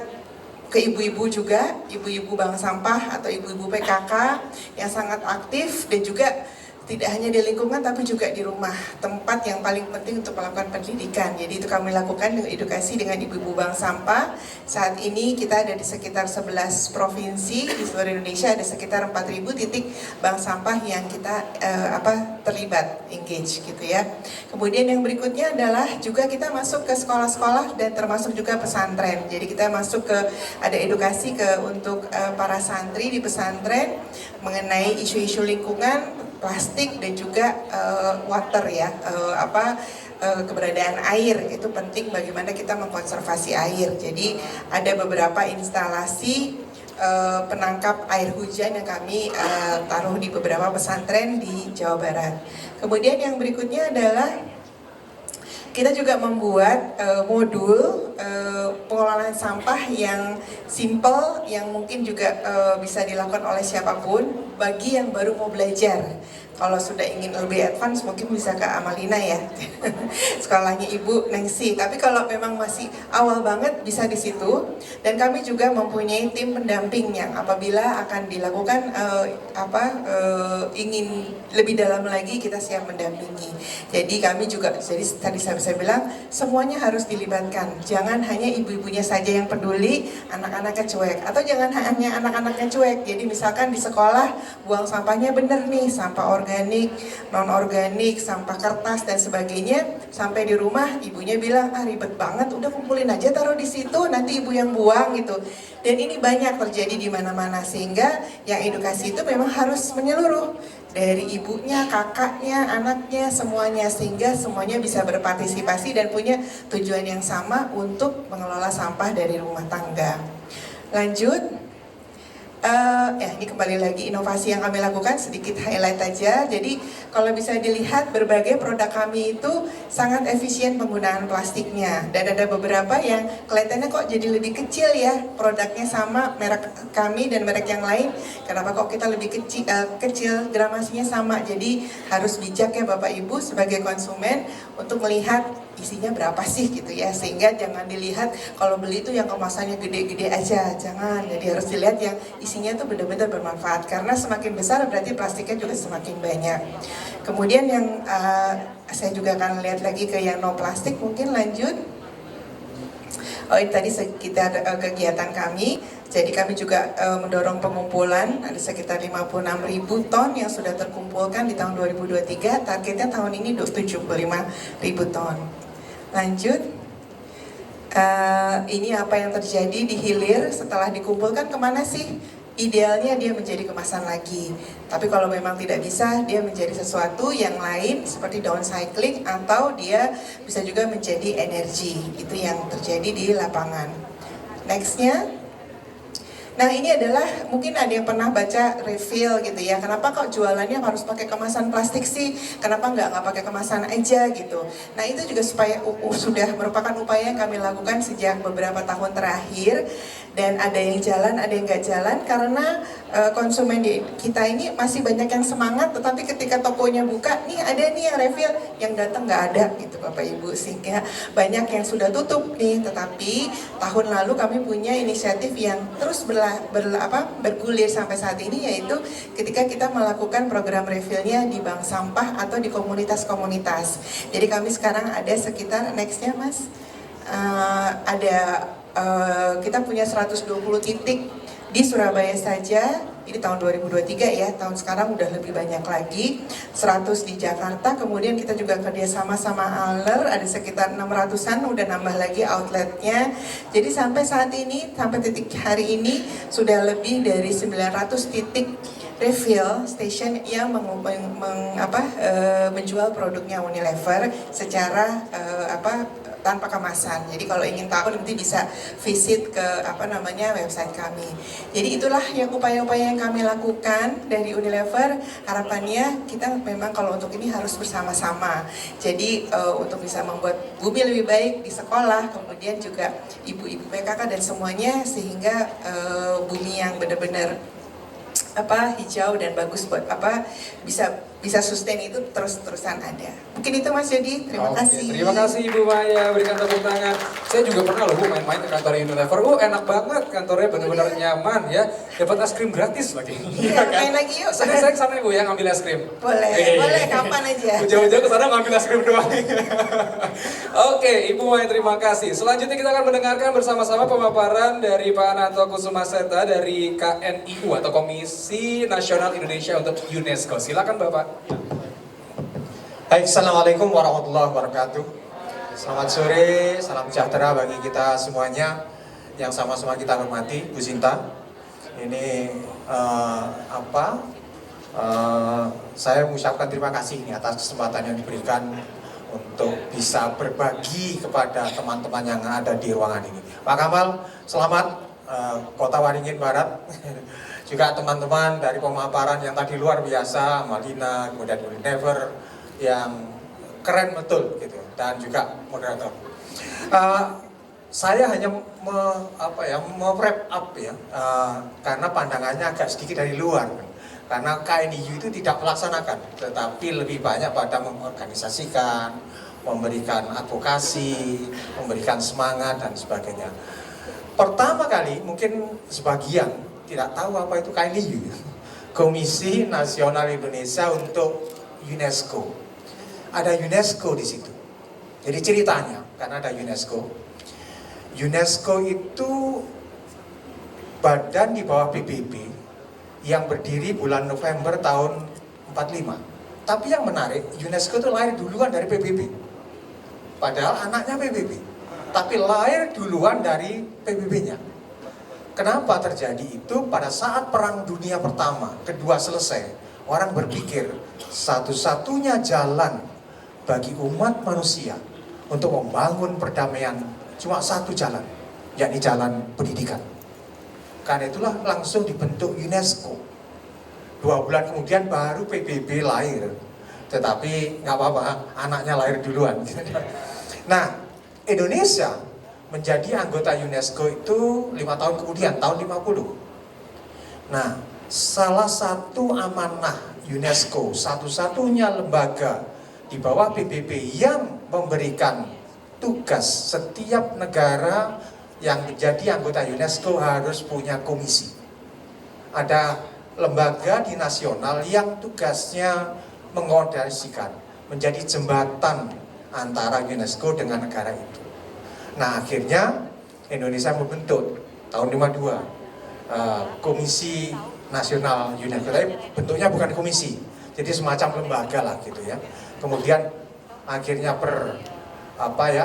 ke ibu-ibu juga, ibu-ibu bank sampah atau ibu-ibu PKK yang sangat aktif, dan juga tidak hanya di lingkungan tapi juga di rumah, tempat yang paling penting untuk melakukan pendidikan. Jadi itu kami lakukan dengan edukasi dengan ibu-ibu bank sampah. Saat ini kita ada di sekitar 11 provinsi di seluruh Indonesia, ada sekitar 4.000 titik bank sampah yang kita terlibat, engage gitu ya. Kemudian yang berikutnya adalah juga kita masuk ke sekolah-sekolah dan termasuk juga pesantren. Jadi kita masuk ke, ada edukasi untuk para santri di pesantren mengenai isu-isu lingkungan, plastik dan juga water ya, keberadaan air itu penting, bagaimana kita mengkonservasi air. Jadi ada beberapa instalasi penangkap air hujan yang kami taruh di beberapa pesantren di Jawa Barat. Kemudian yang berikutnya adalah kita juga membuat modul pengelolaan sampah yang simple, yang mungkin juga bisa dilakukan oleh siapapun bagi yang baru mau belajar. Kalau sudah ingin lebih advance mungkin bisa ke Amalina ya, sekolahnya Ibu Nengsi. Tapi kalau memang masih awal banget bisa di situ. Dan kami juga mempunyai tim pendamping yang apabila akan dilakukan ingin lebih dalam lagi, kita siap mendampingi. Jadi kami juga, jadi tadi saya bilang semuanya harus dilibatkan. Jangan hanya ibu-ibunya saja yang peduli, anak-anaknya cuek. Atau jangan hanya anak-anaknya cuek. Jadi misalkan di sekolah buang sampahnya bener nih, sampah organik, non-organik, sampah kertas dan sebagainya. Sampai di rumah ibunya bilang, ribet banget, udah kumpulin aja taruh di situ, nanti ibu yang buang gitu. Dan ini banyak terjadi di mana-mana, sehingga yang edukasi itu memang harus menyeluruh dari ibunya, kakaknya, anaknya, semuanya, sehingga semuanya bisa berpartisipasi dan punya tujuan yang sama untuk mengelola sampah dari rumah tangga. Lanjut. Ini kembali lagi inovasi yang kami lakukan, sedikit highlight aja. Jadi kalau bisa dilihat berbagai produk kami itu sangat efisien penggunaan plastiknya. Dan ada beberapa yang kelihatannya kok jadi lebih kecil ya, produknya sama merek kami dan merek yang lain. Kenapa kok kita lebih kecil, gramasinya sama. Jadi harus bijak ya Bapak Ibu sebagai konsumen untuk melihat isinya berapa sih gitu ya, sehingga jangan dilihat kalau beli itu yang kemasannya gede-gede aja, jangan. Jadi harus dilihat yang isinya tuh benar-benar bermanfaat, karena semakin besar berarti plastiknya juga semakin banyak. Kemudian yang saya juga akan lihat lagi ke yang no plastik, mungkin lanjut. Ini tadi sekitar kegiatan kami. Jadi kami juga mendorong pengumpulan, ada sekitar 56.000 ton yang sudah terkumpulkan di tahun 2023, targetnya tahun ini 75.000 ton. Lanjut, ini apa yang terjadi di hilir setelah dikumpulkan kemana sih? Idealnya dia menjadi kemasan lagi, tapi kalau memang tidak bisa, dia menjadi sesuatu yang lain seperti downcycling, atau dia bisa juga menjadi energi. Itu yang terjadi di lapangan. Nextnya. Nah ini adalah, mungkin ada yang pernah baca refill gitu ya, kenapa kok jualannya harus pakai kemasan plastik sih, kenapa nggak pakai kemasan aja gitu. Nah itu juga supaya sudah merupakan upaya yang kami lakukan sejak beberapa tahun terakhir, dan ada yang jalan, ada yang nggak jalan, karena konsumen kita ini masih banyak yang semangat, tetapi ketika tokonya buka, nih ada nih yang refill, yang datang nggak ada gitu Bapak Ibu, sehingga banyak yang sudah tutup nih. Tetapi tahun lalu kami punya inisiatif yang terus bergulir sampai saat ini, yaitu ketika kita melakukan program refillnya di bank sampah atau di komunitas-komunitas. Jadi kami sekarang ada sekitar, nextnya Mas, kita punya 120 titik di Surabaya saja. Ini tahun 2023 ya, tahun sekarang udah lebih banyak lagi, 100 di Jakarta. Kemudian kita juga kerjasama sama Aler, ada sekitar 600-an, udah nambah lagi outletnya. Jadi sampai saat ini, sampai titik hari ini, sudah lebih dari 900 titik refill station yang menjual produknya Unilever secara tanpa kemasan. Jadi kalau ingin tahu nanti bisa visit ke website kami. Jadi itulah yang upaya-upaya yang kami lakukan dari Unilever. Harapannya kita memang kalau untuk ini harus bersama-sama. Jadi untuk bisa membuat bumi lebih baik di sekolah, kemudian juga ibu-ibu PKK dan semuanya, sehingga bumi yang benar-benar hijau dan bagus buat bisa sustain itu terus-terusan ada. Mungkin itu Mas Yodi, terima kasih.
Terima kasih Ibu Maya, berikan tepuk tangan. Saya juga pernah loh Bu main-main ke kantor Unilever. Enak banget, kantornya benar-benar nyaman ya. Dapat es krim gratis lagi.
Iya, main lagi yuk.
Saya kesana Bu ya ngambil es krim.
Boleh, kapan aja.
Jauh-jauh kesana ngambil es krim doang. Oke, Ibu Maya terima kasih. Selanjutnya kita akan mendengarkan bersama-sama pemaparan dari Pak Ananto Kusumaseta dari KNIU atau Komisi Nasional Indonesia untuk UNESCO. Silakan Bapak.
Baik, Assalamualaikum warahmatullahi wabarakatuh. Selamat sore, salam sejahtera bagi kita semuanya yang sama-sama kita hormati. Bu Sinta, ini saya mengucapkan terima kasih atas kesempatan yang diberikan untuk bisa berbagi kepada teman-teman yang ada di ruangan ini. Pak Kamal, selamat, Kota Waringin Barat. Juga teman-teman dari pemaparan yang tadi luar biasa, Malina, kemudian Unilever, yang keren betul gitu, dan juga moderator. Saya hanya wrap up ya, karena pandangannya agak sedikit dari luar. Karena KNIU itu tidak melaksanakan, tetapi lebih banyak pada mengorganisasikan, memberikan advokasi, memberikan semangat dan sebagainya. Pertama kali mungkin sebagian tidak tahu apa itu KNIU, Komisi Nasional Indonesia untuk UNESCO. Ada UNESCO di situ. Jadi ceritanya, karena ada UNESCO. UNESCO itu badan di bawah PBB yang berdiri bulan November tahun 45. Tapi yang menarik, UNESCO itu lahir duluan dari PBB. Padahal anaknya PBB. Tapi lahir duluan dari PBB-nya. Kenapa terjadi itu? Pada saat Perang Dunia Pertama, kedua selesai, orang berpikir satu-satunya jalan bagi umat manusia untuk membangun perdamaian cuma satu jalan, yakni jalan pendidikan. Karena itulah langsung dibentuk UNESCO. 2 bulan kemudian baru PBB lahir. Tetapi nggak apa-apa, anaknya lahir duluan. Nah, Indonesia menjadi anggota UNESCO itu 5 tahun kemudian, tahun 50. Nah, salah satu amanah UNESCO, satu-satunya lembaga di bawah PBB yang memberikan tugas setiap negara yang menjadi anggota UNESCO harus punya komisi. Ada lembaga di nasional yang tugasnya mengoordinasikan, menjadi jembatan antara UNESCO dengan negara itu. Nah, akhirnya Indonesia membentuk tahun 52 Komisi Nasional UNESCO. Tapi bentuknya bukan komisi, jadi semacam lembaga lah gitu ya. Kemudian akhirnya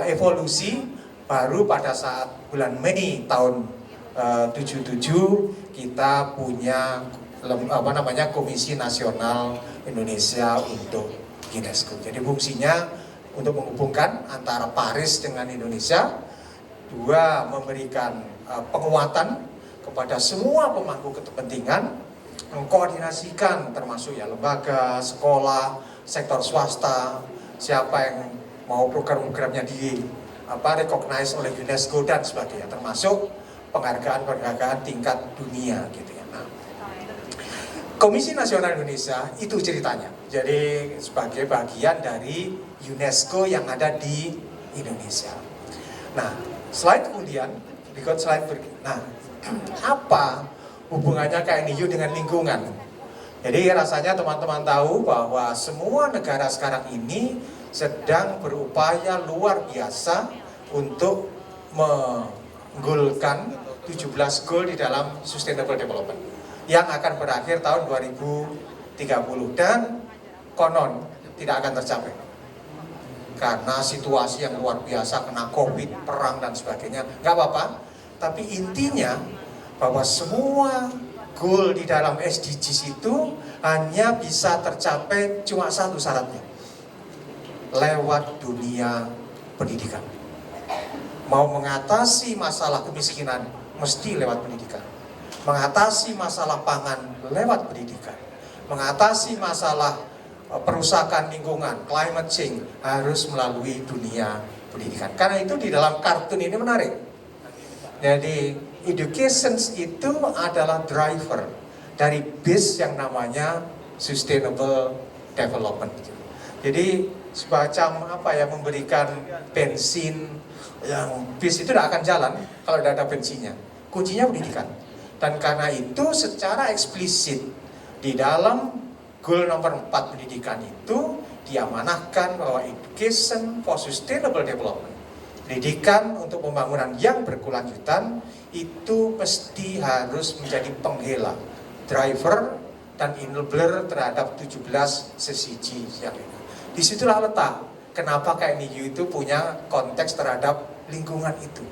evolusi, baru pada saat bulan Mei tahun 77 kita punya Komisi Nasional Indonesia untuk UNESCO. Jadi fungsinya untuk menghubungkan antara Paris dengan Indonesia, 2 memberikan penguatan kepada semua pemangku kepentingan, mengkoordinasikan termasuk ya lembaga, sekolah, sektor swasta, siapa yang mau program-programnya recognize oleh UNESCO dan sebagainya, termasuk penghargaan tingkat dunia gitu ya. Nah, Komisi Nasional Indonesia itu ceritanya. Jadi sebagai bagian dari UNESCO yang ada di Indonesia. Nah, berikut slide. Nah, apa hubungannya KNIU dengan lingkungan? Jadi rasanya teman-teman tahu bahwa semua negara sekarang ini sedang berupaya luar biasa untuk menggolkan 17 goal di dalam Sustainable Development yang akan berakhir tahun 2030 dan konon tidak akan tercapai karena situasi yang luar biasa, kena COVID, perang dan sebagainya. Nggak apa-apa, tapi intinya bahwa semua goal di dalam SDGs itu hanya bisa tercapai cuma satu syaratnya, lewat dunia pendidikan. Mau mengatasi masalah kemiskinan mesti lewat pendidikan, mengatasi masalah pangan lewat pendidikan, mengatasi masalah perusakan lingkungan, climate change harus melalui dunia pendidikan. Karena itu di dalam kartun ini menarik. Jadi education itu adalah driver dari base yang namanya sustainable development. Jadi semacam memberikan bensin yang bis itu tidak akan jalan kalau tidak ada bensinnya. Kuncinya pendidikan. Dan karena itu secara eksplisit di dalam goal nomor 4 pendidikan itu diamanahkan bahwa education for sustainable development, pendidikan untuk pembangunan yang berkelanjutan itu mesti harus menjadi penghela, driver dan enabler terhadap 17 SDGs yang ini. Disitulah letak kenapa KNIU itu punya konteks terhadap lingkungan itu.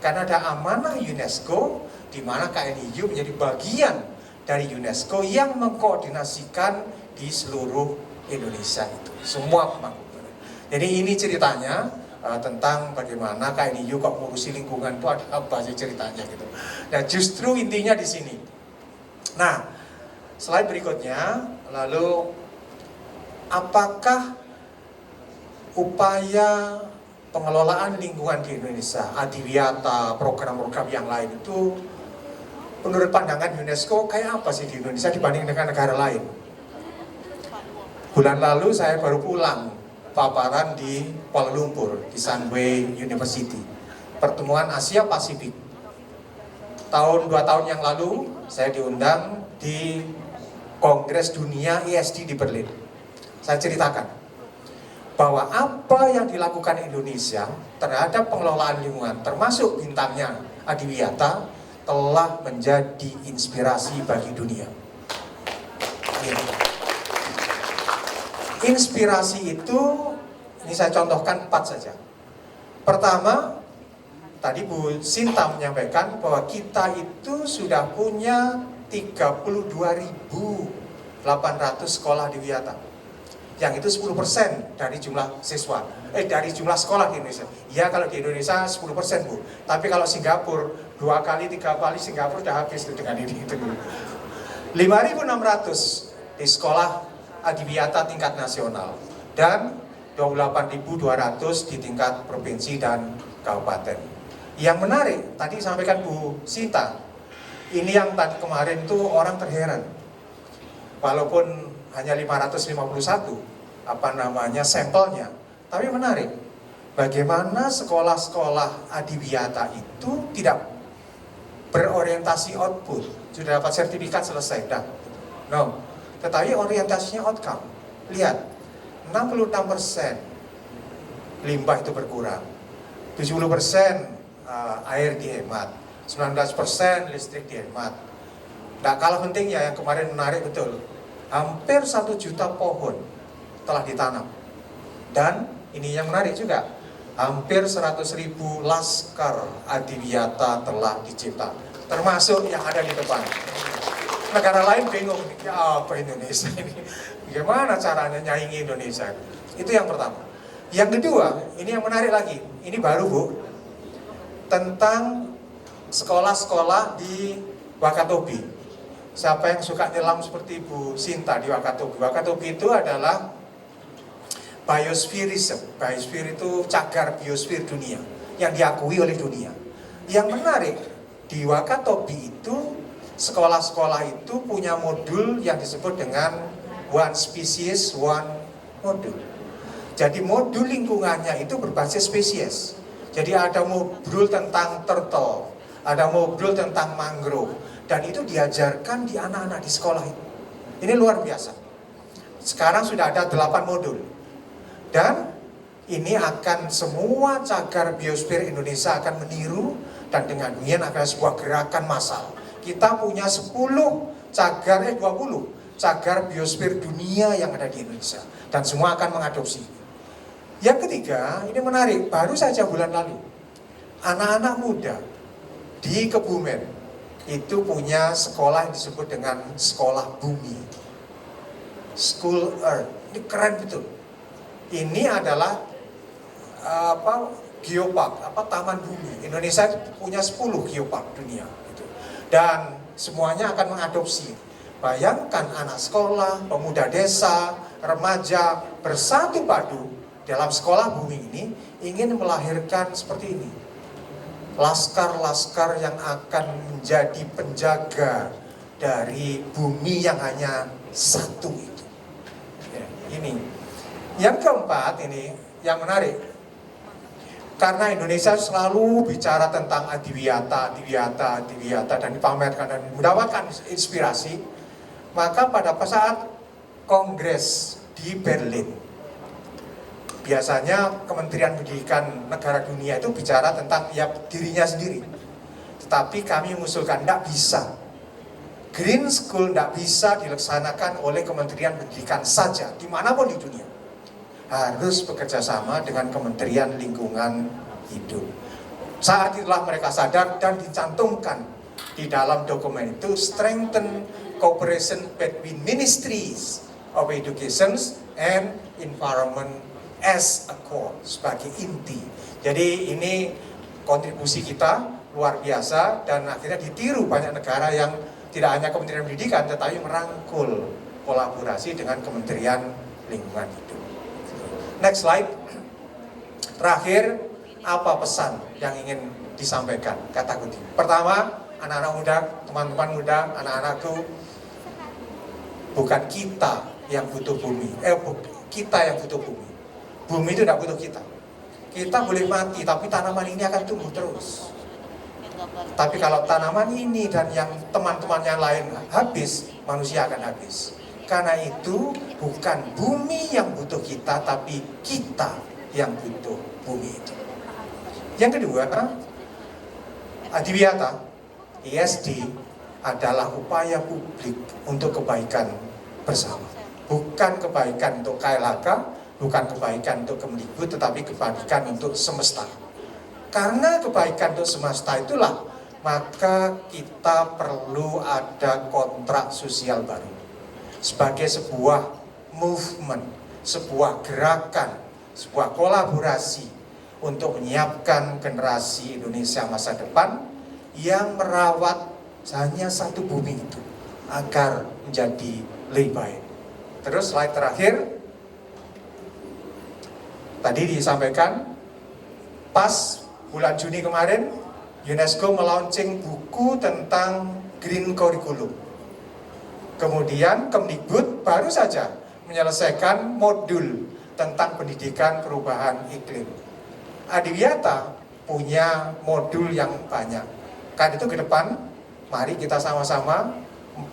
Karena ada amanah UNESCO di mana KNIU menjadi bagian dari UNESCO yang mengkoordinasikan di seluruh Indonesia itu, semua pemangku. Jadi ini ceritanya tentang bagaimana KNIU kok ngurusi lingkungan itu apa sih ceritanya gitu. Nah, justru intinya di sini. Nah, slide berikutnya, lalu apakah upaya pengelolaan lingkungan di Indonesia, Adiwiyata, program-program yang lain itu menurut pandangan UNESCO kayak apa sih di Indonesia dibanding dengan negara lain? Bulan lalu saya baru pulang paparan di Kuala Lumpur, di Sunway University, pertemuan Asia Pasifik. 2 tahun yang lalu saya diundang di Kongres Dunia ESD di Berlin. Saya ceritakan bahwa apa yang dilakukan Indonesia terhadap pengelolaan lingkungan, termasuk bintangnya Adiwiyata, telah menjadi inspirasi bagi dunia. Inspirasi itu, ini saya contohkan 4 saja. Pertama, tadi Bu Sinta menyampaikan bahwa kita itu sudah punya 32.800 sekolah Adiwiyata. yang itu 10% dari jumlah siswa, dari jumlah sekolah di Indonesia. Ya kalau di Indonesia 10% Bu, tapi kalau Singapura 2 kali 3 kali Singapura udah habis tuh dengan ini. 5.600 di sekolah adiwiyata tingkat nasional dan 28.200 di tingkat provinsi dan kabupaten. Yang menarik, tadi sampaikan Bu Sinta, ini yang tadi kemarin tuh orang terheran. Walaupun hanya 551 sampelnya, tapi menarik. Bagaimana sekolah-sekolah adiwiyata itu tidak berorientasi output, sudah dapat sertifikat selesai, dah. No, tetapi orientasinya outcome. Lihat, 66% limbah itu berkurang, 70% air dihemat, 19% listrik dihemat. Nah, kalah penting ya yang kemarin menarik betul, hampir 1 juta pohon telah ditanam. Dan ini yang menarik juga, hampir 100.000 laskar adiwiyata telah dicipta, termasuk yang ada di depan. Negara lain bingung, ya apa Indonesia ini? Bagaimana caranya nyaingi Indonesia? Itu yang pertama. Yang kedua, ini yang menarik lagi, ini baru Bu, tentang sekolah-sekolah di Wakatobi. Siapa yang suka nyelam seperti Bu Sinta di Wakatobi? Wakatobi itu adalah biospherism. Biosphere itu cagar biosfer dunia yang diakui oleh dunia. Yang menarik di Wakatobi itu, sekolah-sekolah itu punya modul yang disebut dengan one species, one modul. Jadi modul lingkungannya itu berbasis spesies. Jadi ada modul tentang turtle, ada modul tentang mangrove, dan itu diajarkan di anak-anak di sekolah itu. Ini luar biasa. Sekarang sudah ada 8 modul. Dan ini akan semua cagar biosfer Indonesia akan meniru, dan dengan demikian akan sebuah gerakan massal. Kita punya 20 cagar biosfer dunia yang ada di Indonesia, dan semua akan mengadopsi. Yang ketiga, ini menarik, baru saja bulan lalu anak-anak muda di Kebumen itu punya sekolah yang disebut dengan sekolah bumi, School Earth. Ini keren betul. Ini adalah geopark, taman bumi. Indonesia punya 10 geopark dunia gitu. Dan semuanya akan mengadopsi. Bayangkan anak sekolah, pemuda desa, remaja bersatu padu dalam sekolah bumi ini ingin melahirkan seperti ini. Laskar-laskar yang akan menjadi penjaga dari bumi yang hanya satu itu. Ya, ini. Yang keempat ini yang menarik. Karena Indonesia selalu bicara tentang adiwiyata dan dipamerkan dan mendapatkan inspirasi, maka pada saat kongres di Berlin, biasanya Kementerian Pendidikan negara dunia itu bicara tentang ya dirinya sendiri. Tetapi kami mengusulkan tidak bisa. Green School tidak bisa dilaksanakan oleh Kementerian Pendidikan saja, dimanapun di dunia. Harus bekerja sama dengan Kementerian Lingkungan Hidup. Saat itulah mereka sadar dan dicantumkan di dalam dokumen itu, strengthen cooperation between ministries of education and environment as a core, sebagai inti. Jadi ini kontribusi kita luar biasa, dan akhirnya ditiru banyak negara yang tidak hanya Kementerian Pendidikan tetapi merangkul kolaborasi dengan Kementerian Lingkungan Hidup. Next slide. Terakhir, apa pesan yang ingin disampaikan? Kata kunci. Pertama, anak-anak muda, teman-teman muda, anak-anakku, bukan kita yang butuh bumi. Kita yang butuh bumi. Bumi itu tidak butuh kita. Kita boleh mati, tapi tanaman ini akan tumbuh terus. Tapi kalau tanaman ini dan yang teman-teman yang lain habis, manusia akan habis. Karena itu bukan bumi yang butuh kita, tapi kita yang butuh bumi itu. Yang kedua, adiwiyata, ISD adalah upaya publik untuk kebaikan bersama. Bukan kebaikan untuk KLHK, bukan kebaikan untuk Kemdikbud, tetapi kebaikan untuk semesta. Karena kebaikan untuk semesta itulah, maka kita perlu ada kontrak sosial baru. Sebagai sebuah movement, sebuah gerakan, sebuah kolaborasi untuk menyiapkan generasi Indonesia masa depan yang merawat hanya satu bumi itu agar menjadi lebih baik. Terus slide terakhir, tadi disampaikan pas bulan Juni kemarin UNESCO melaunching buku tentang Green Curriculum. Kemudian Kemdikbud baru saja menyelesaikan modul tentang pendidikan perubahan iklim. Adiwiyata punya modul yang banyak. Kan itu ke depan, mari kita sama-sama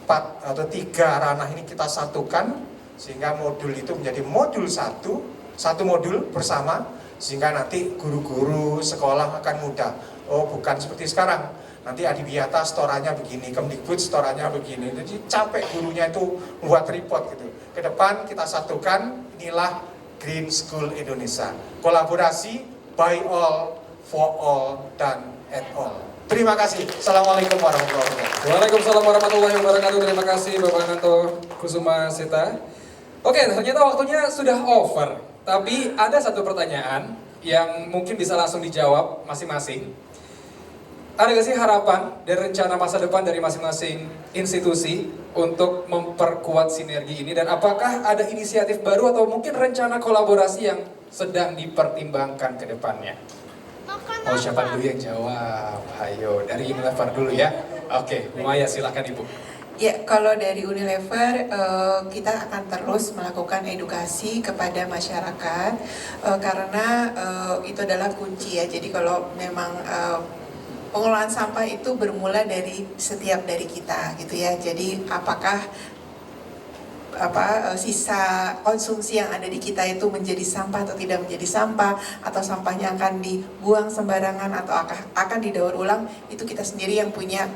4 atau 3 ranah ini kita satukan sehingga modul itu menjadi modul satu modul bersama, sehingga nanti guru-guru sekolah akan mudah. Oh, bukan seperti sekarang. Nanti Adiwiyata setorannya begini, Kemdikbud setorannya begini. Jadi capek gurunya itu buat report gitu. Ke depan kita satukan, inilah Green School Indonesia. Kolaborasi by all, for all, dan at all. Terima kasih. Assalamualaikum warahmatullahi wabarakatuh.
Waalaikumsalam warahmatullahi wabarakatuh. Terima kasih Bapak Ananto Kusuma Seta. Oke, ternyata waktunya sudah over. Tapi ada satu pertanyaan yang mungkin bisa langsung dijawab masing-masing. Ada gak sih harapan dan rencana masa depan dari masing-masing institusi untuk memperkuat sinergi ini? Dan apakah ada inisiatif baru atau mungkin rencana kolaborasi yang sedang dipertimbangkan ke depannya? Oh, siapa dulu yang jawab? Ayo, dari Unilever dulu ya. Oke, Bu Maya silakan Ibu.
Ya, kalau dari Unilever kita akan terus melakukan edukasi kepada masyarakat karena itu adalah kunci ya. Jadi kalau memang pengelolaan sampah itu bermula dari setiap dari kita gitu ya. Jadi apakah sisa konsumsi yang ada di kita itu menjadi sampah atau tidak menjadi sampah, atau sampahnya akan dibuang sembarangan atau akan didaur ulang, itu kita sendiri yang punya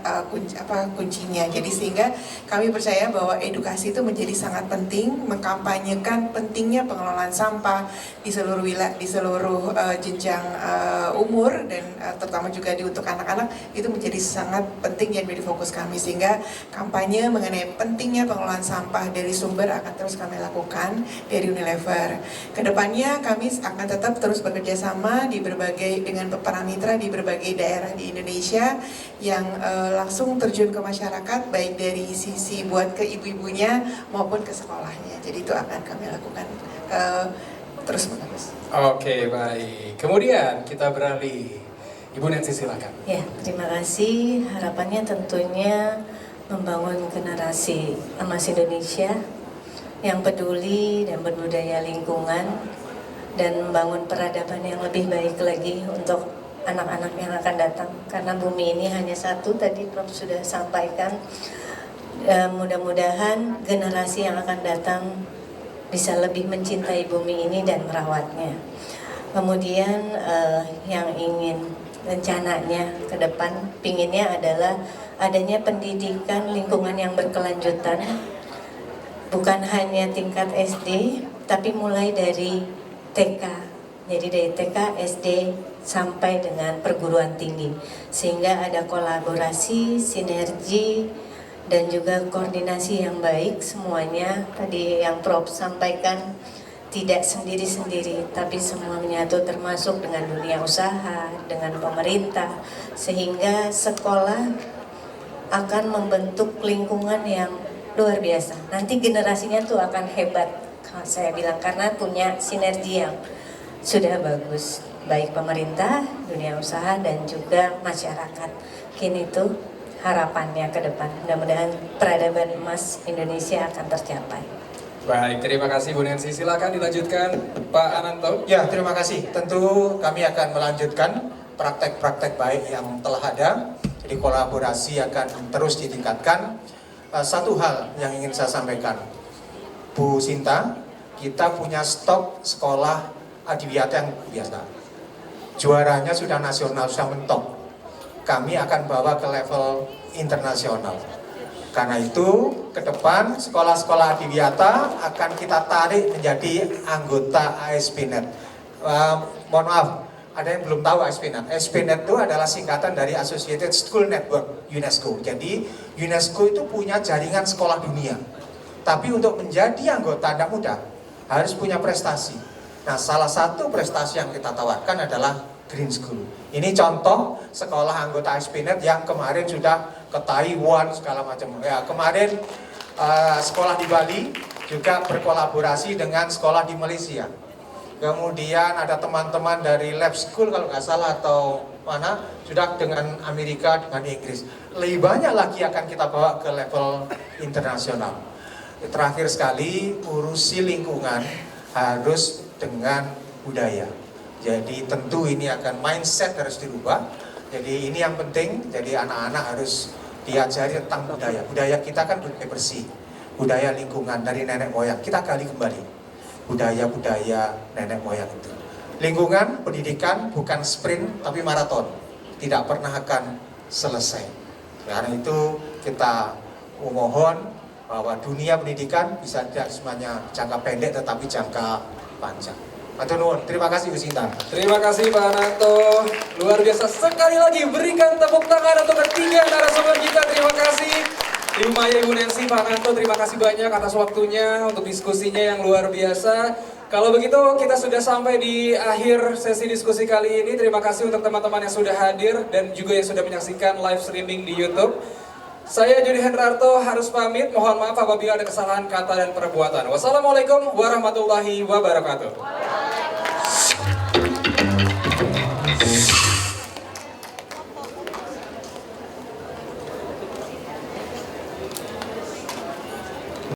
kuncinya. Jadi sehingga kami percaya bahwa edukasi itu menjadi sangat penting, mengkampanyekan pentingnya pengelolaan sampah di seluruh jenjang umur dan terutama juga untuk anak-anak, itu menjadi sangat penting yang menjadi fokus kami, sehingga kampanye mengenai pentingnya pengelolaan sampah dari sumber akan terus kami lakukan dari Unilever. Kedepannya kami akan tetap terus bekerja sama dengan para mitra di berbagai daerah di Indonesia yang langsung terjun ke masyarakat, baik dari sisi buat ke ibu-ibunya maupun ke sekolahnya. Jadi itu akan kami lakukan terus menerus.
Oke, baik. Kemudian kita beralih. Ibu Nancy silakan.
Ya, terima kasih. Harapannya tentunya membangun generasi emas Indonesia yang peduli dan berbudaya lingkungan, dan membangun peradaban yang lebih baik lagi untuk anak-anak yang akan datang. Karena bumi ini hanya satu, tadi Prof sudah sampaikan. Mudah-mudahan generasi yang akan datang bisa lebih mencintai bumi ini dan merawatnya. Kemudian yang ingin rencananya ke depan, pinginnya adalah adanya pendidikan lingkungan yang berkelanjutan, bukan hanya tingkat SD, tapi mulai dari TK. Jadi dari TK, SD, sampai dengan perguruan tinggi. Sehingga ada kolaborasi, sinergi, dan juga koordinasi yang baik semuanya. Tadi yang Prof sampaikan, tidak sendiri-sendiri, tapi semua menyatu, termasuk dengan dunia usaha, dengan pemerintah. Sehingga sekolah akan membentuk lingkungan yang luar biasa. Nanti generasinya tuh akan hebat, saya bilang, karena punya sinergi yang sudah bagus, baik pemerintah, dunia usaha, dan juga masyarakat. Kini itu harapannya ke depan. Mudah-mudahan peradaban emas Indonesia akan tercapai.
Baik, terima kasih Bu Nancy. Silakan dilanjutkan Pak Ananto.
Ya, terima kasih. Tentu kami akan melanjutkan praktek-praktek baik yang telah ada. Jadi kolaborasi akan terus ditingkatkan. Satu hal yang ingin saya sampaikan, Bu Sinta, kita punya stok sekolah Adiwiyata yang biasa. Juaranya sudah nasional, sudah mentok. Kami akan bawa ke level internasional. Karena itu, ke depan sekolah-sekolah Adiwiyata akan kita tarik menjadi anggota ASP.NET. Mohon maaf, ada yang belum tahu ASP.NET. ASP.NET itu adalah singkatan dari Associated School Network UNESCO. Jadi UNESCO itu punya jaringan sekolah dunia. Tapi untuk menjadi anggota tidak mudah. harus punya prestasi. Nah, salah satu prestasi yang kita tawarkan adalah Green School. Ini contoh sekolah anggota SPNet yang kemarin sudah ke Taiwan segala macam. Ya, kemarin sekolah di Bali juga berkolaborasi dengan sekolah di Malaysia. Kemudian ada teman-teman dari Lab School kalau nggak salah atau mana sudah dengan Amerika, dengan Inggris. Lebih banyak lagi akan kita bawa ke level internasional. Terakhir sekali, urusi lingkungan harus dengan budaya. Jadi tentu ini akan mindset harus dirubah. Jadi ini yang penting, jadi anak-anak harus diajari tentang budaya. Budaya kita kan budaya bersih, budaya lingkungan dari nenek moyang. Kita gali kembali budaya-budaya nenek moyang itu. Lingkungan, pendidikan bukan sprint tapi maraton. Tidak pernah akan selesai. Karena itu kita memohon bahwa dunia pendidikan bisa tidak semuanya jangka pendek tetapi jangka panjang. Matur nuwun, terima kasih Bu Sinta.
Terima kasih Pak Ananto, luar biasa. Sekali lagi berikan tepuk tangan untuk ketiga narasumber kita. Terima kasih Ibu Maya, Ibu Nancy, Pak Ananto. Terima kasih banyak atas waktunya untuk diskusinya yang luar biasa. Kalau begitu kita sudah sampai di akhir sesi diskusi kali ini. Terima kasih untuk teman-teman yang sudah hadir dan juga yang sudah menyaksikan live streaming di YouTube. Saya Jody Hendrarto harus pamit. Mohon maaf apabila ada kesalahan kata dan perbuatan. Wassalamualaikum warahmatullahi wabarakatuh.